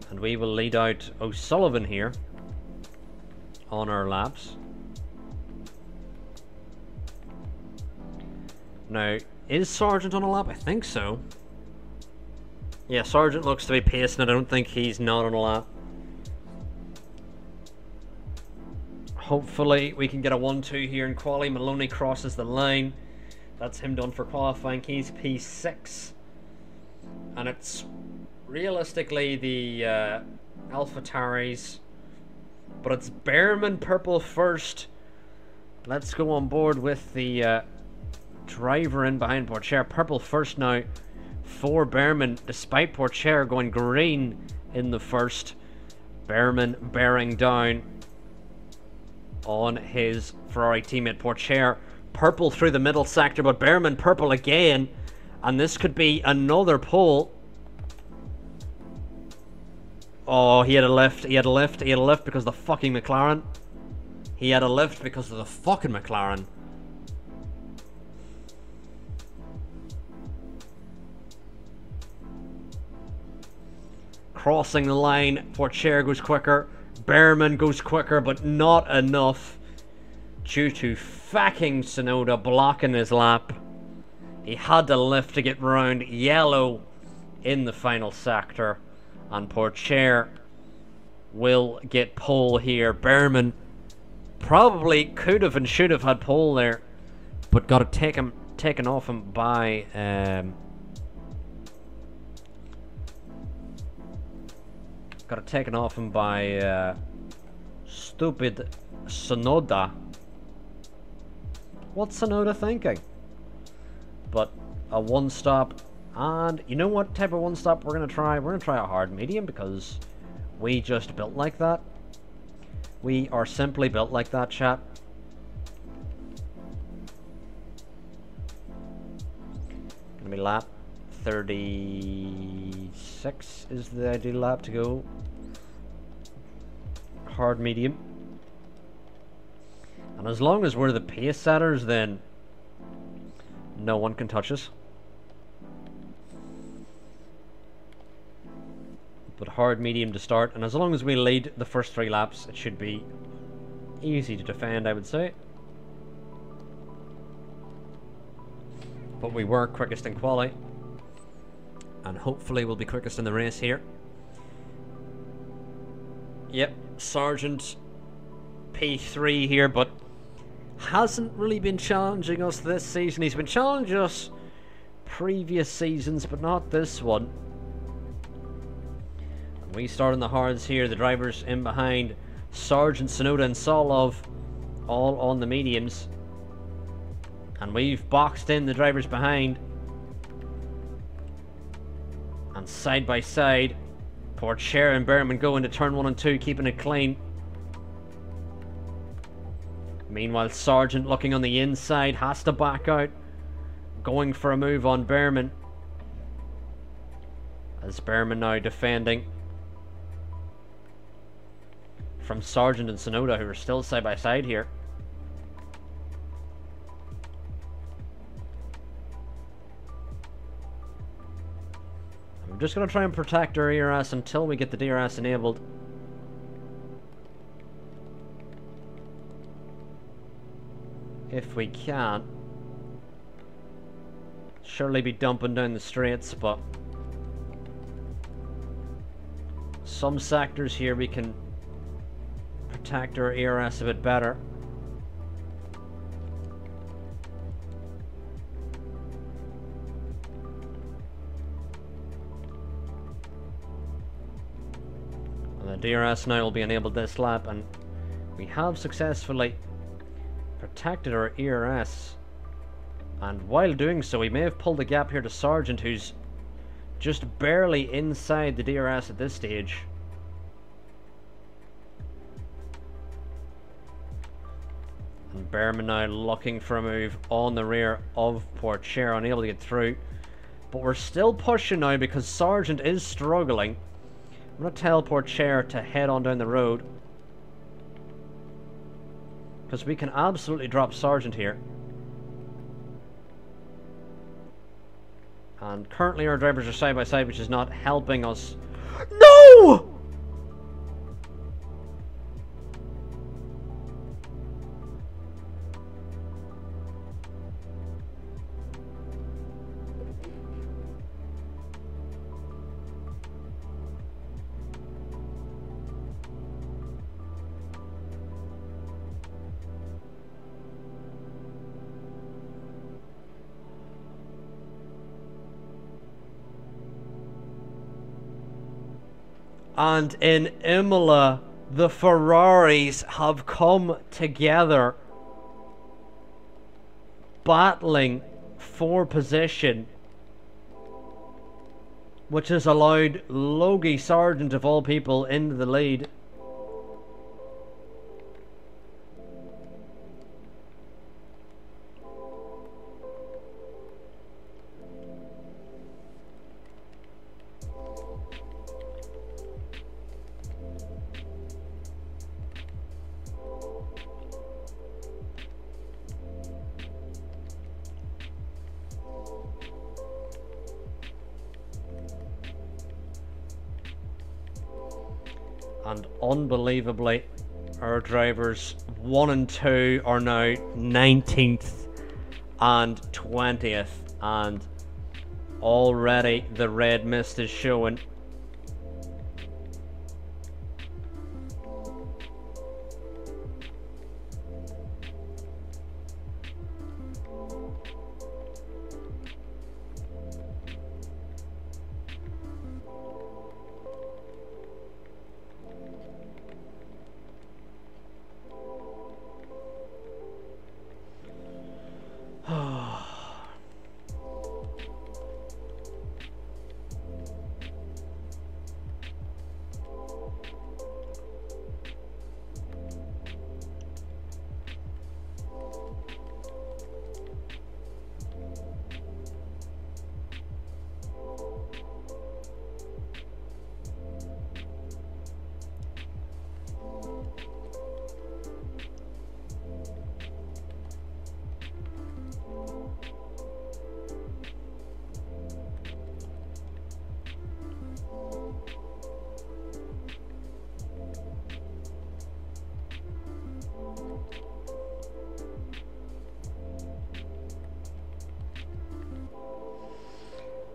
And we will lead out O'Sullivan here on our laps. Now, is Sargent on a lap? I think so. Yeah, Sargent looks to be pacing it. I don't think he's not on a lap. Hopefully we can get a 1-2 here in quali. Maloney crosses the line. That's him done for qualifying. He's P6. And it's realistically the AlphaTauris. But it's Behrman purple first. Let's go on board with the driver in behind Porcher. Purple first now for Behrman, despite Porcher going green in the first. Behrman bearing down on his Ferrari teammate Porcher. Purple through the middle sector, but Behrman purple again, and this could be another pole. Oh, he had a lift, he had a lift, he had a lift because of the fucking McLaren. He had a lift because of the fucking McLaren. Crossing the line, Porcher goes quicker. Behrman goes quicker, but not enough due to fucking Sonoda blocking his lap. He had to lift to get round yellow in the final sector, and Porcher will get pole here. Behrman probably could have and should have had pole there, but got it taken off him by stupid Sonoda. What's Sonoda thinking? But a one stop, and you know what type of one stop we're gonna try? We're gonna try a hard medium because we just built like that. We are simply built like that, chat. Gonna be lap 36 is the ideal lap to go. Hard medium. And as long as we're the pace setters, then no one can touch us. But hard medium to start, and as long as we lead the first 3 laps, it should be easy to defend, I would say. But we were quickest in quali, and hopefully we'll be quickest in the race here. Yep, Sargent P3 here, but hasn't really been challenging us this season. He's been challenging us previous seasons, but not this one. And we start on the hards here. The drivers in behind, Sargent, Sonoda and Solov, all on the mediums. And we've boxed in the drivers behind. And side by side, Porcher and Berman go into turn 1 and 2, keeping it clean. Meanwhile, Sargent looking on the inside, has to back out, going for a move on Berman. As Berman now defending from Sargent and Sonoda, who are still side by side here. I'm just going to try and protect our ERS until we get the DRS enabled. If we can. Surely be dumping down the straights, but some sectors here we can protect our ERS a bit better. And the DRS now will be enabled this lap, and we have successfully protected our ERS, and while doing so we may have pulled a gap here to Sargent, who's just barely inside the DRS at this stage. And Berman now looking for a move on the rear of Porcher, unable to get through, but we're still pushing now because Sargent is struggling. I'm going to tell Porcher to head on down the road, because we can absolutely drop Sargent here. And currently our drivers are side by side, which is not helping us. No! And in Imola, the Ferraris have come together, battling for position, which has allowed Logie Sargent, of all people, into the lead. And unbelievably, our drivers 1 and 2 are now 19th and 20th, and already the red mist is showing.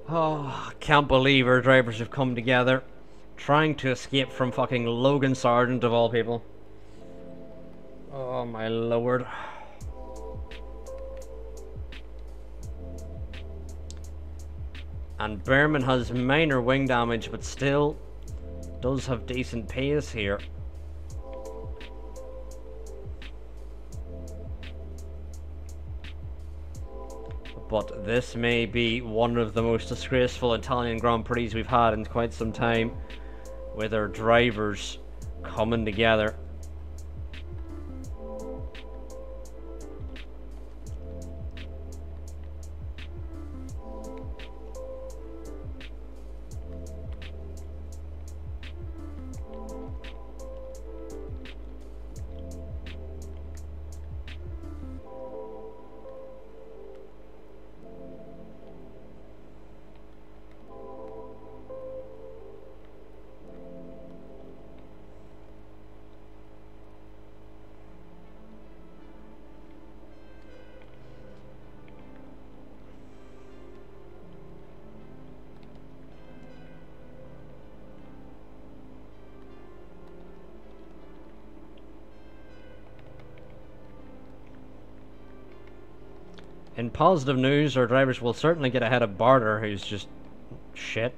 Oh, can't believe our drivers have come together, trying to escape from fucking Logan Sargent of all people. Oh my lord. And Behrman has minor wing damage, but still does have decent pace here. But this may be one of the most disgraceful Italian Grand Prix we've had in quite some time, with our drivers coming together. In positive news, our drivers will certainly get ahead of Barter, who's just shit.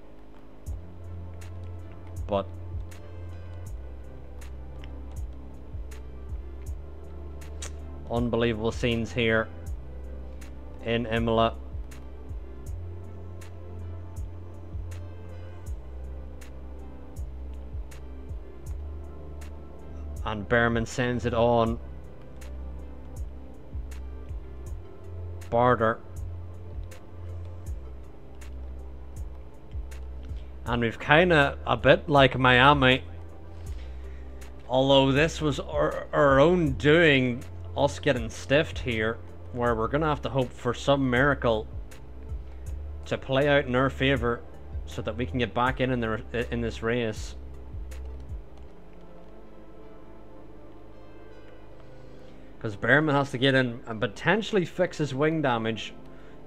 But unbelievable scenes here in Imola. And Behrman sends it on. Barter. And we've kind of, a bit like Miami, although this was our own doing, us getting stiffed here, where we're going to have to hope for some miracle to play out in our favour so that we can get back in this race. Because Behrman has to get in and potentially fix his wing damage,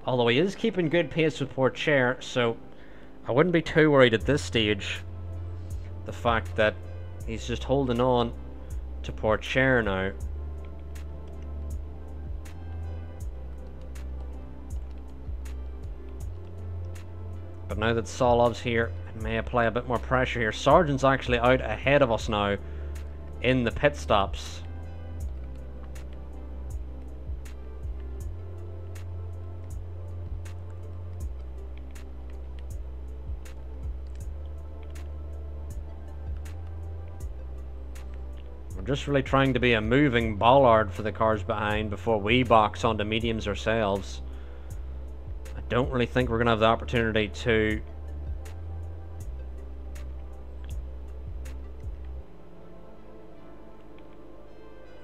although he is keeping good pace with Pourchaire, so I wouldn't be too worried at this stage. The fact that he's just holding on to Pourchaire now. But now that Solov's here, it may apply a bit more pressure here. Sargent's actually out ahead of us now in the pit stops. We're just really trying to be a moving bollard for the cars behind before we box onto mediums ourselves. I don't really think we're going to have the opportunity to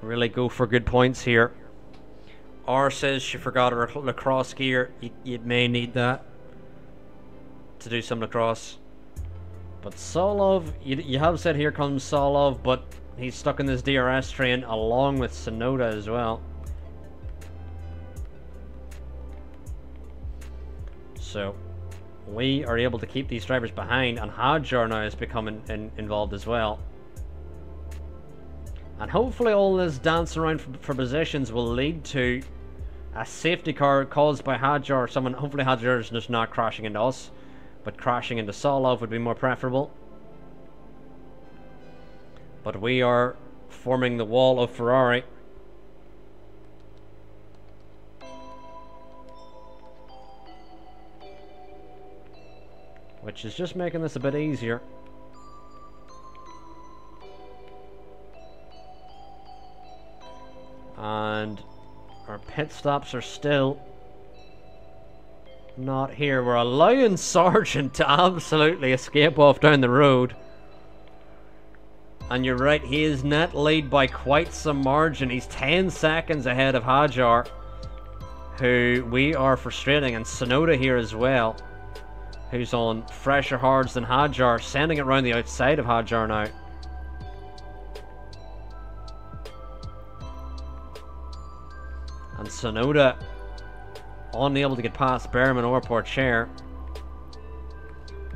really go for good points here. R says she forgot her lacrosse gear. You may need that to do some lacrosse. But Solov, you have said here comes Solov, but he's stuck in this DRS train along with Sonoda as well. So we are able to keep these drivers behind, and Hadjar now is becoming involved as well. And hopefully all this dance around for positions will lead to a safety car caused by Hadjar or someone. Hopefully Hadjar is just not crashing into us, but crashing into Solov would be more preferable. But we are forming the wall of Ferrari. Which is just making this a bit easier. And our pit stops are still not here. We're allowing Sargent to absolutely escape off down the road. And you're right, he is net lead by quite some margin. He's 10 seconds ahead of Hadjar, who we are frustrating, and Sonoda here as well, who's on fresher hards than Hadjar, sending it around the outside of Hadjar now. And Sonoda unable to get past Behrman or Pourchaire.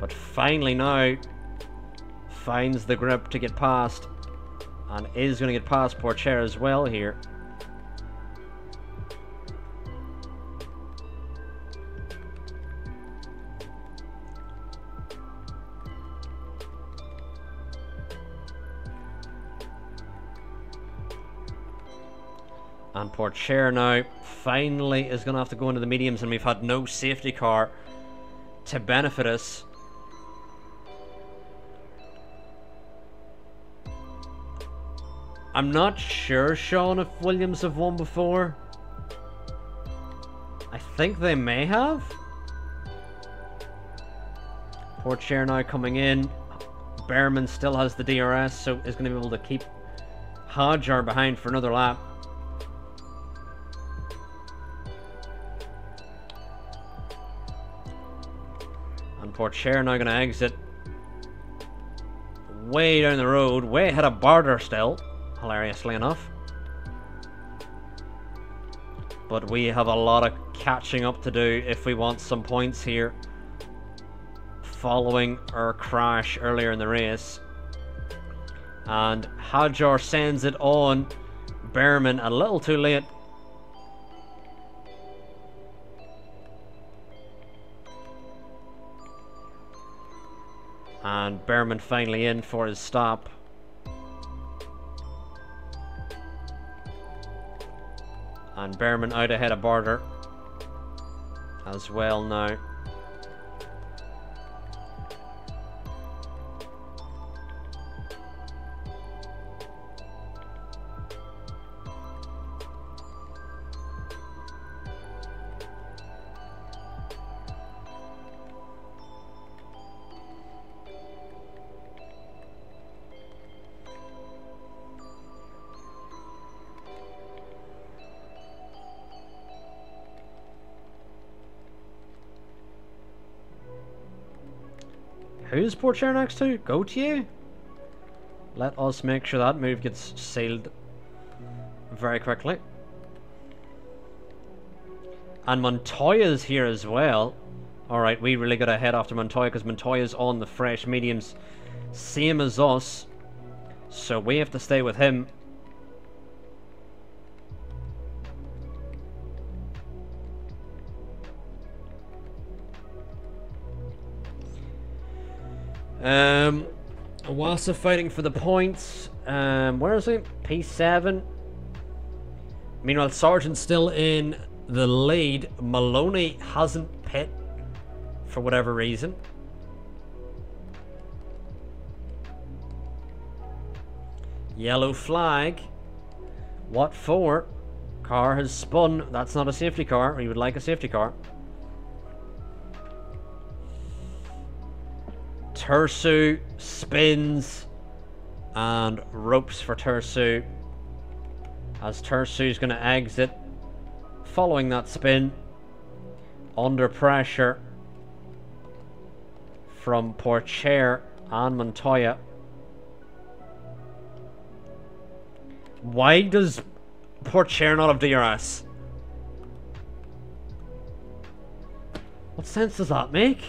But finally now finds the grip to get past, and is going to get past Porcher as well here. And Porcher now finally is going to have to go into the mediums, and we've had no safety car to benefit us. I'm not sure, Sean, if Williams have won before. I think they may have. Porcher now coming in. Behrman still has the DRS, so is going to be able to keep Hadjar behind for another lap. And Porcher now going to exit way down the road, way ahead of Barter still, hilariously enough. But we have a lot of catching up to do if we want some points here, following our crash earlier in the race. And Hadjar sends it on Behrman a little too late. And Behrman finally in for his stop. And Behrman out ahead of Barter as well now. Who's Porcher next to? Gautier? Let us make sure that move gets sealed very quickly. And Montoya's here as well. Alright, we really got to head after Montoya because Montoya's on the fresh mediums, same as us. So we have to stay with him. Wassa fighting for the points. Where is he? P7. Meanwhile, Sargent's still in the lead. Maloney hasn't pit for whatever reason. Yellow flag. What for? Car has spun. That's not a safety car. We would like a safety car. Tersu spins and ropes for Tersu as Tersu's going to exit following that spin under pressure from Porcher and Montoya. Why does Porcher not have DRS? What sense does that make?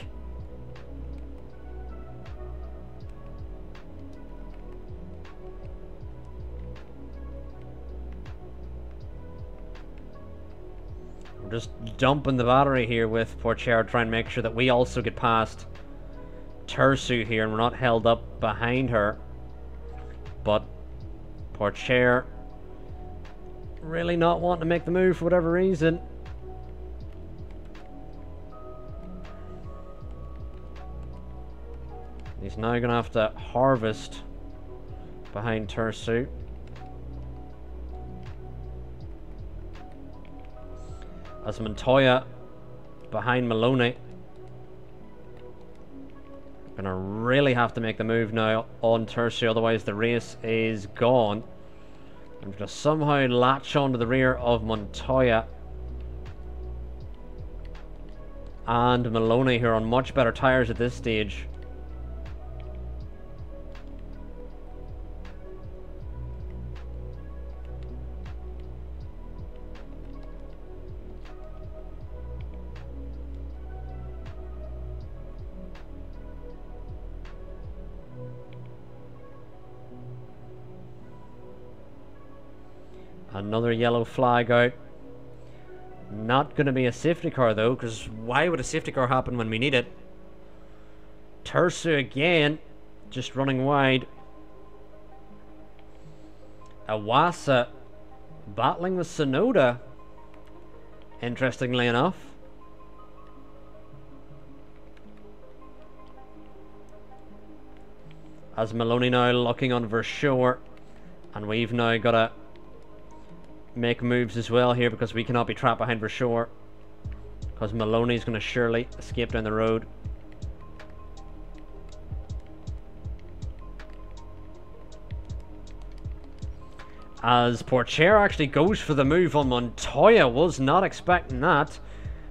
Just dumping the battery here with Porcher, trying to make sure that we also get past Tersu here and we're not held up behind her. But Porcher really not wanting to make the move for whatever reason. He's now going to have to harvest behind Tersu. As Montoya behind Maloney. Gonna really have to make the move now on Tersu, otherwise the race is gone. I'm gonna somehow latch onto the rear of Montoya and Maloney, who are on much better tyres at this stage. Another yellow flag out. Not going to be a safety car though, because why would a safety car happen when we need it? Tursu again, just running wide. Awasa battling with Sonoda, interestingly enough. As Maloney now looking on Verschoor, and we've now got to make moves as well here because we cannot be trapped behind Verschoor, because Maloney's going to surely escape down the road. As Porcher actually goes for the move on Montoya, was not expecting that,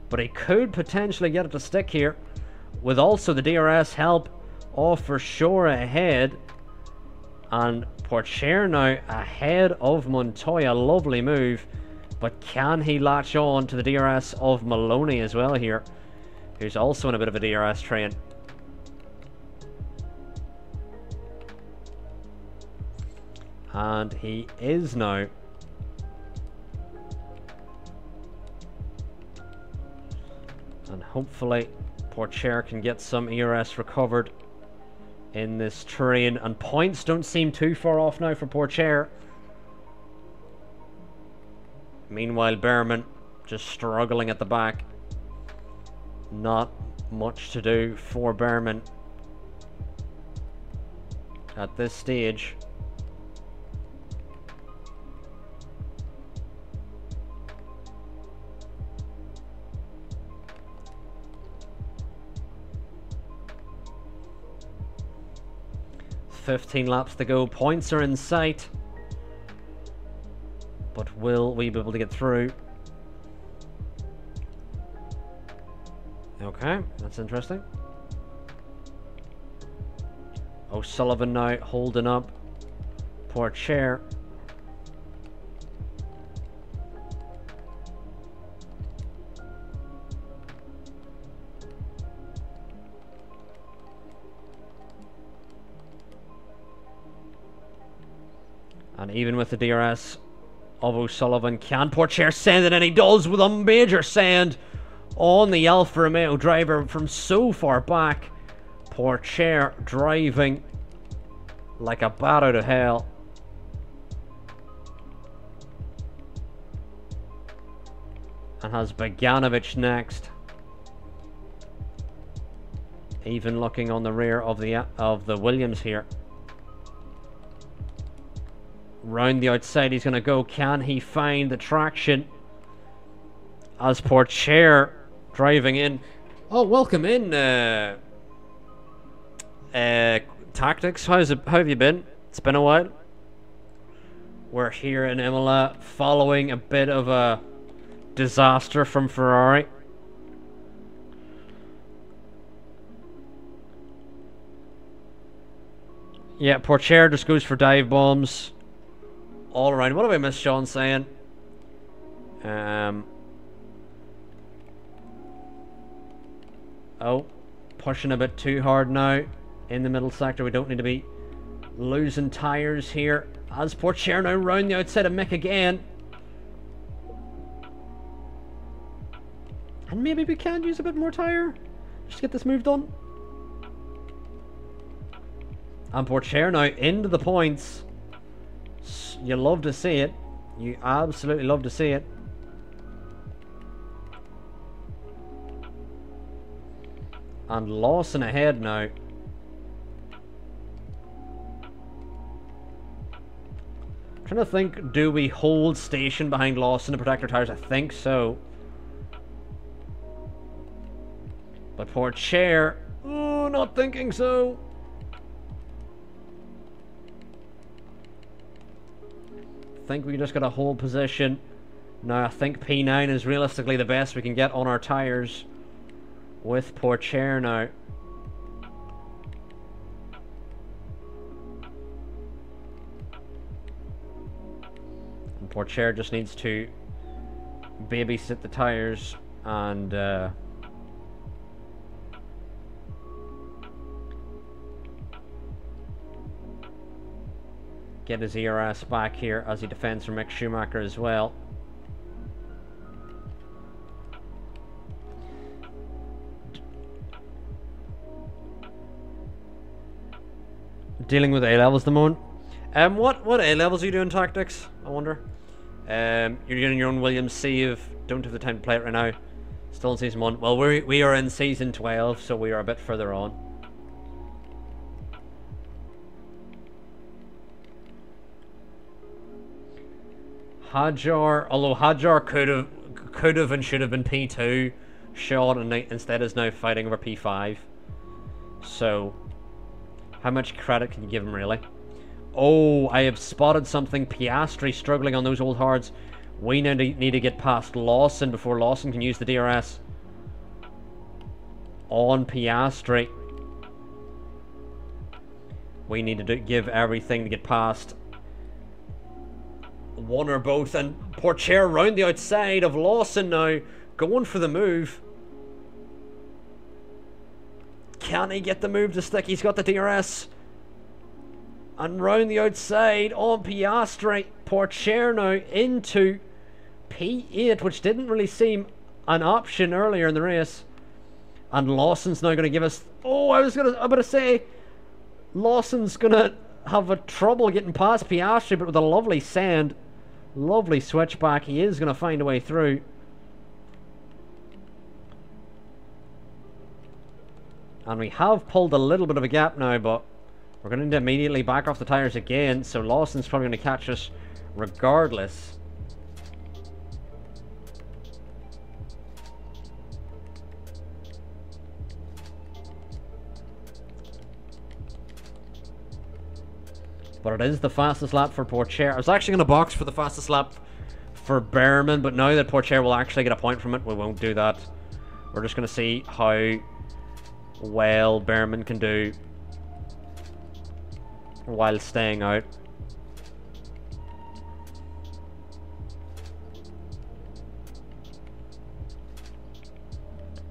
but he could potentially get it to stick here, with also the DRS help of Verschoor ahead, and Porcher now ahead of Montoya. Lovely move, but can he latch on to the DRS of Maloney as well here, who's also in a bit of a DRS train? And he is now. And hopefully Porcher can get some ERS recovered in this train. And points don't seem too far off now for Porcher. Meanwhile, Behrman just struggling at the back. Not much to do for Behrman at this stage. $15 laps to go. Points are in sight, but will we be able to get through? Okay, that's interesting. O'Sullivan now holding up Porcher. And even with the DRS of O'Sullivan, can Porcher send it? And he does, with a major send on the Alfa Romeo driver from so far back. Porcher driving like a bat out of hell. And has Bogdanovic next. Even looking on the rear of the Williams here. Round the outside he's going to go. Can he find the traction? As Porcher driving in. Oh, welcome in, Tactics. How have you been? It's been a while. We're here in Imola following a bit of a disaster from Ferrari. Yeah, Porcher just goes for dive bombs all around. What have I missed Sean saying? Oh, pushing a bit too hard now in the middle sector. We don't need to be losing tyres here. As Porcher now round the outside of Mick again. And maybe we can use a bit more tyre. Just get this move done. And Porcher now into the points. You love to see it. You absolutely love to see it. And Lawson ahead now. Trying to think, do we hold station behind Lawson to protect our tires? I think so. But Porcher, oh, not thinking so. I think we just got to hold position. Now I think P9 is realistically the best we can get on our tires with Porcher now. And Porcher just needs to babysit the tires and get his ERS back here as he defends from Mick Schumacher as well. Dealing with A-levels at the moment. What A-levels are you doing, Tactics? I wonder. You're doing your own Williams save. Don't have the time to play it right now. Still in Season 1. Well, we are in Season 12, so we are a bit further on. Hadjar, although Hadjar could have and should have been P2, shot and instead is now fighting over P5. So, how much credit can you give him, really? Oh, I have spotted something. Piastri struggling on those old hards. We now need to get past Lawson before Lawson can use the DRS on Piastri. We need to give everything to get past one or both, and Pourchaire round the outside of Lawson now, going for the move. Can he get the move to stick? He's got the DRS. And round the outside on Piastri. Pourchaire now into P8, which didn't really seem an option earlier in the race. And Lawson's now going to give us... Oh, I was about to say... Lawson's going to have a trouble getting past Piastri, but with a lovely send. Lovely switchback. He is going to find a way through. And we have pulled a little bit of a gap now, but we're going to need to immediately back off the tyres again, so Lawson's probably going to catch us regardless. But it is the fastest lap for Pourchaire. I was actually going to box for the fastest lap for Behrman, but now that Pourchaire will actually get a point from it, we won't do that. We're just going to see how well Behrman can do while staying out.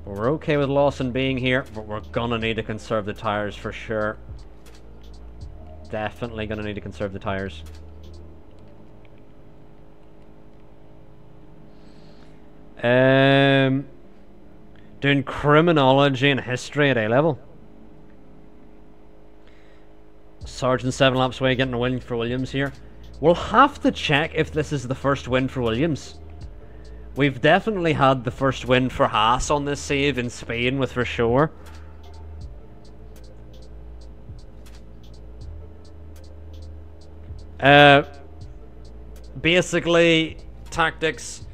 We're okay with Lawson being here, but we're gonna need to conserve the tires for sure. Definitely gonna need to conserve the tires. Doing criminology and history at A-level. Sergeant 7 laps away, getting a win for Williams here. We'll have to check if this is the first win for Williams. We've definitely had the first win for Haas on this save in Spain with Rashore. Basically, tactics.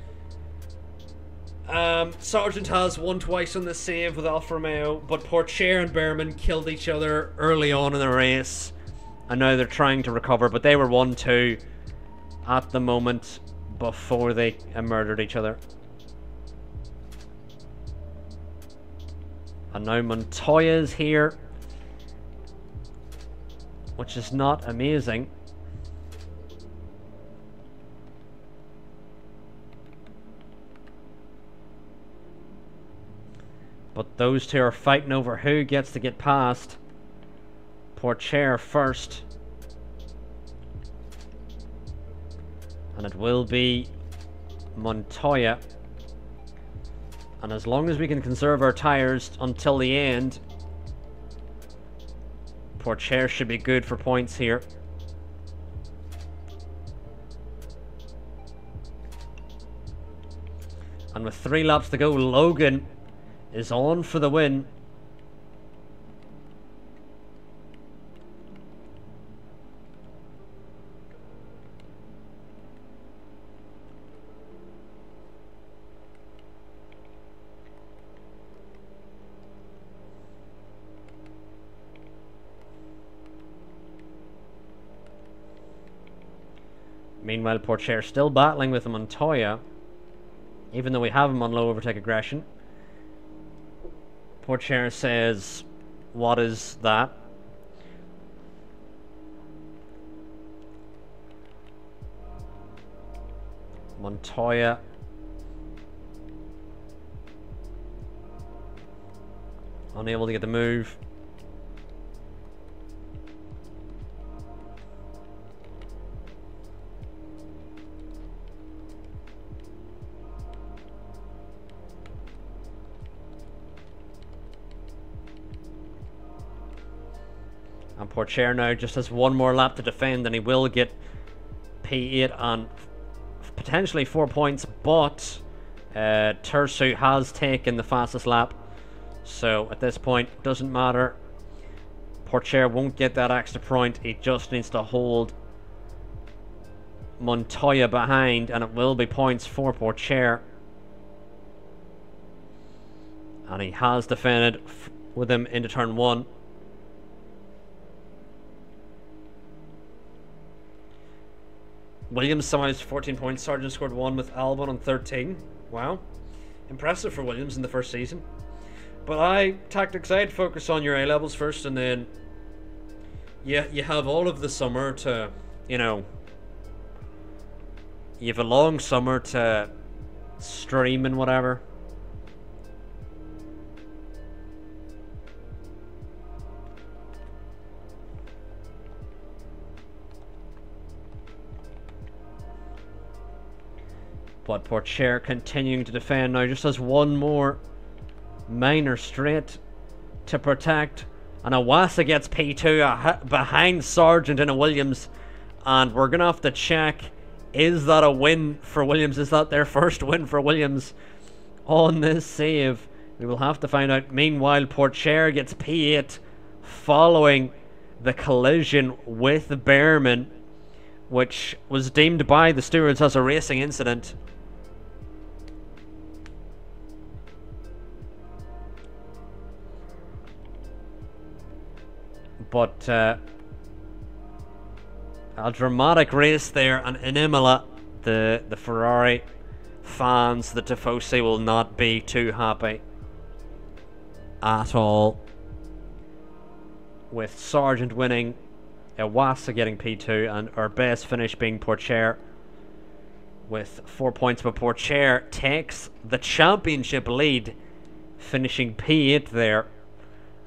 Sargent has won twice on this save with Alfa Romeo, but Pourchaire and Behrman killed each other early on in the race, and now they're trying to recover, but they were 1-2 at the moment before they murdered each other. And now Montoya's here, which is not amazing. But those two are fighting over who gets to get past Pourchaire first. And it will be Montoya. And as long as we can conserve our tyres until the end, Pourchaire should be good for points here. And with 3 laps to go, Logan is on for the win. Meanwhile, Pourchaire still battling with Montoya, even though we have him on low overtake aggression. Pourchaire says, "What is that?" Montoya unable to get the move. And Porcher now just has one more lap to defend, and he will get P8 and potentially 4 points, but Tersu has taken the fastest lap, so at this point doesn't matter. Porcher won't get that extra point. He just needs to hold Montoya behind, and it will be points for Porcher. And he has defended with him into turn 1. Williams summarized 14 points. Sargent scored 1 with Albon on 13. Wow. Impressive for Williams in the first season. But tactics, I'd focus on your A-levels first, and then you have all of the summer to, you know, you have a long summer to stream and whatever. But Porcher continuing to defend now, just has one more minor straight to protect. And Iwasa gets P2 behind Sargent in a Williams. And we're going to have to check, is that a win for Williams? Is that their first win for Williams on this save? We will have to find out. Meanwhile, Porcher gets P8 following the collision with Behrman, which was deemed by the stewards as a racing incident. But a dramatic race there, and in Imola, the Ferrari fans, the Tifosi, will not be too happy at all. With Sargent winning, Iwasa getting P2, and our best finish being Porcher with 4 points. But Porcher takes the championship lead, finishing P8 there.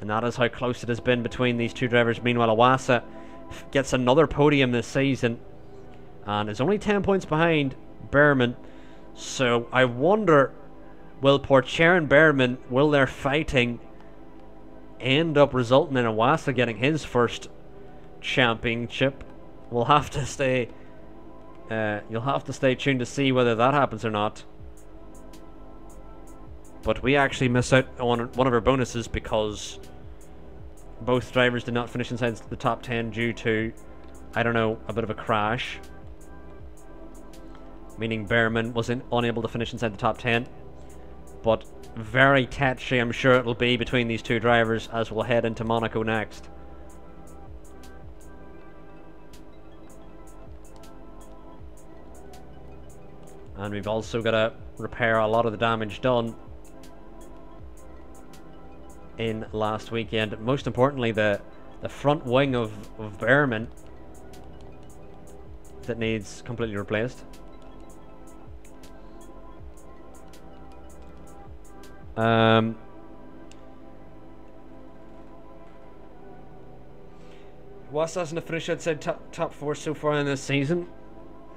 And that is how close it has been between these two drivers. Meanwhile, Iwasa gets another podium this season and is only 10 points behind Behrman. So I wonder, will Porcher and Behrman, will their fighting end up resulting in Iwasa getting his first championship? We'll have to stay you'll have to stay tuned to see whether that happens or not. But we actually missed out on one of our bonuses because both drivers did not finish inside the top 10 due to, I don't know, a bit of a crash. Meaning Behrman was unable to finish inside the top 10. But very touchy, I'm sure it'll be between these two drivers as we'll head into Monaco next. And we've also got to repair a lot of the damage done in last weekend. Most importantly, the front wing of Behrman that needs completely replaced. What's hasn't finished outside top 4 so far in this season?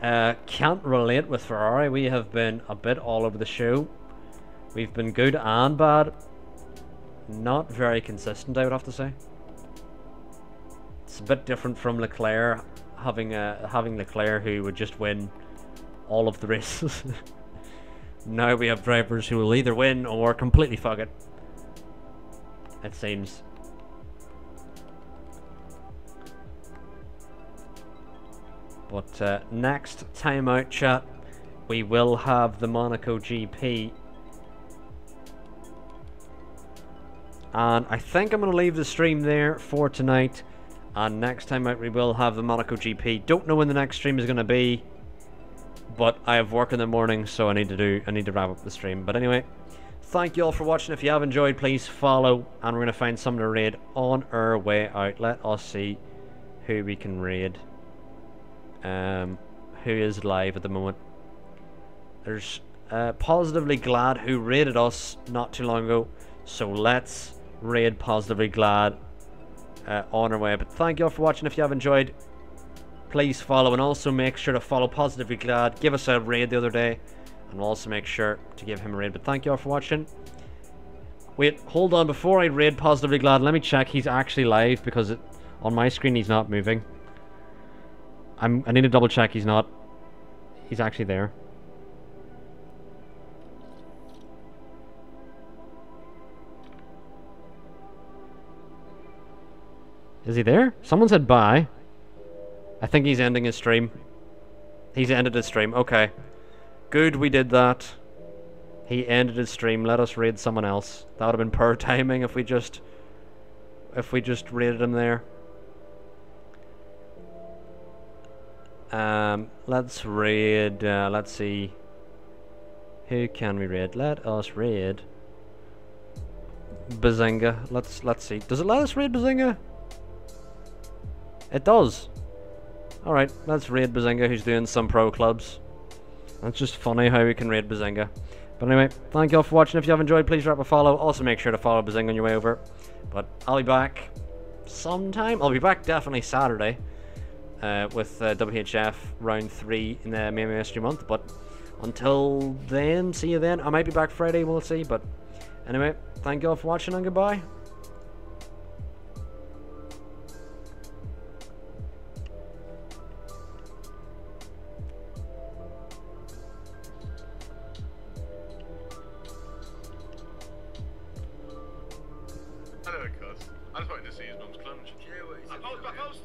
Can't relate with Ferrari. We have been a bit all over the show. We've been good and bad. Not very consistent, I would have to say. It's a bit different from Leclerc, having Leclerc who would just win all of the races. Now we have drivers who will either win or completely fuck it, it seems. But next time out, chat, we will have the Monaco GP. And I think I'm going to leave the stream there for tonight. And next time out we will have the Monaco GP. Don't know when the next stream is going to be, but I have work in the morning, so I need to wrap up the stream. But anyway, thank you all for watching. If you have enjoyed, please follow, and we're going to find someone to raid on our way out. Let us see who we can raid. Who is live at the moment. There's Positively Glad who raided us not too long ago, so let's raid Positively Glad on our way. But thank you all for watching. If you have enjoyed, please follow, and also make sure to follow Positively Glad. Give us a raid the other day, and we'll also make sure to give him a raid. But thank you all for watching. Wait, hold on, before I raid Positively Glad, let me check he's actually live, because On my screen, he's not moving. I need to double check he's not. He's actually there. Is he there? Someone said bye. I think he's ending his stream. He's ended his stream. Okay. Good, we did that. He ended his stream. Let us raid someone else. That would have been poor timing if we just raided him there. Let's raid. Let's see. Who can we raid? Let us raid Bazinga. Let's see. Does it let us raid Bazinga? It does. Alright, let's raid Bazinga, who's doing some pro clubs. It's just funny how we can raid Bazinga. But anyway, thank you all for watching. If you have enjoyed, please drop a follow. Also make sure to follow Bazinga on your way over. But I'll be back sometime. I'll be back definitely Saturday with WHF round 3 in the main mystery month. But until then, see you then. I might be back Friday, we'll see. But anyway, thank you all for watching and goodbye. I know it, cuz. I just wanted to see his mum's clunge. I post.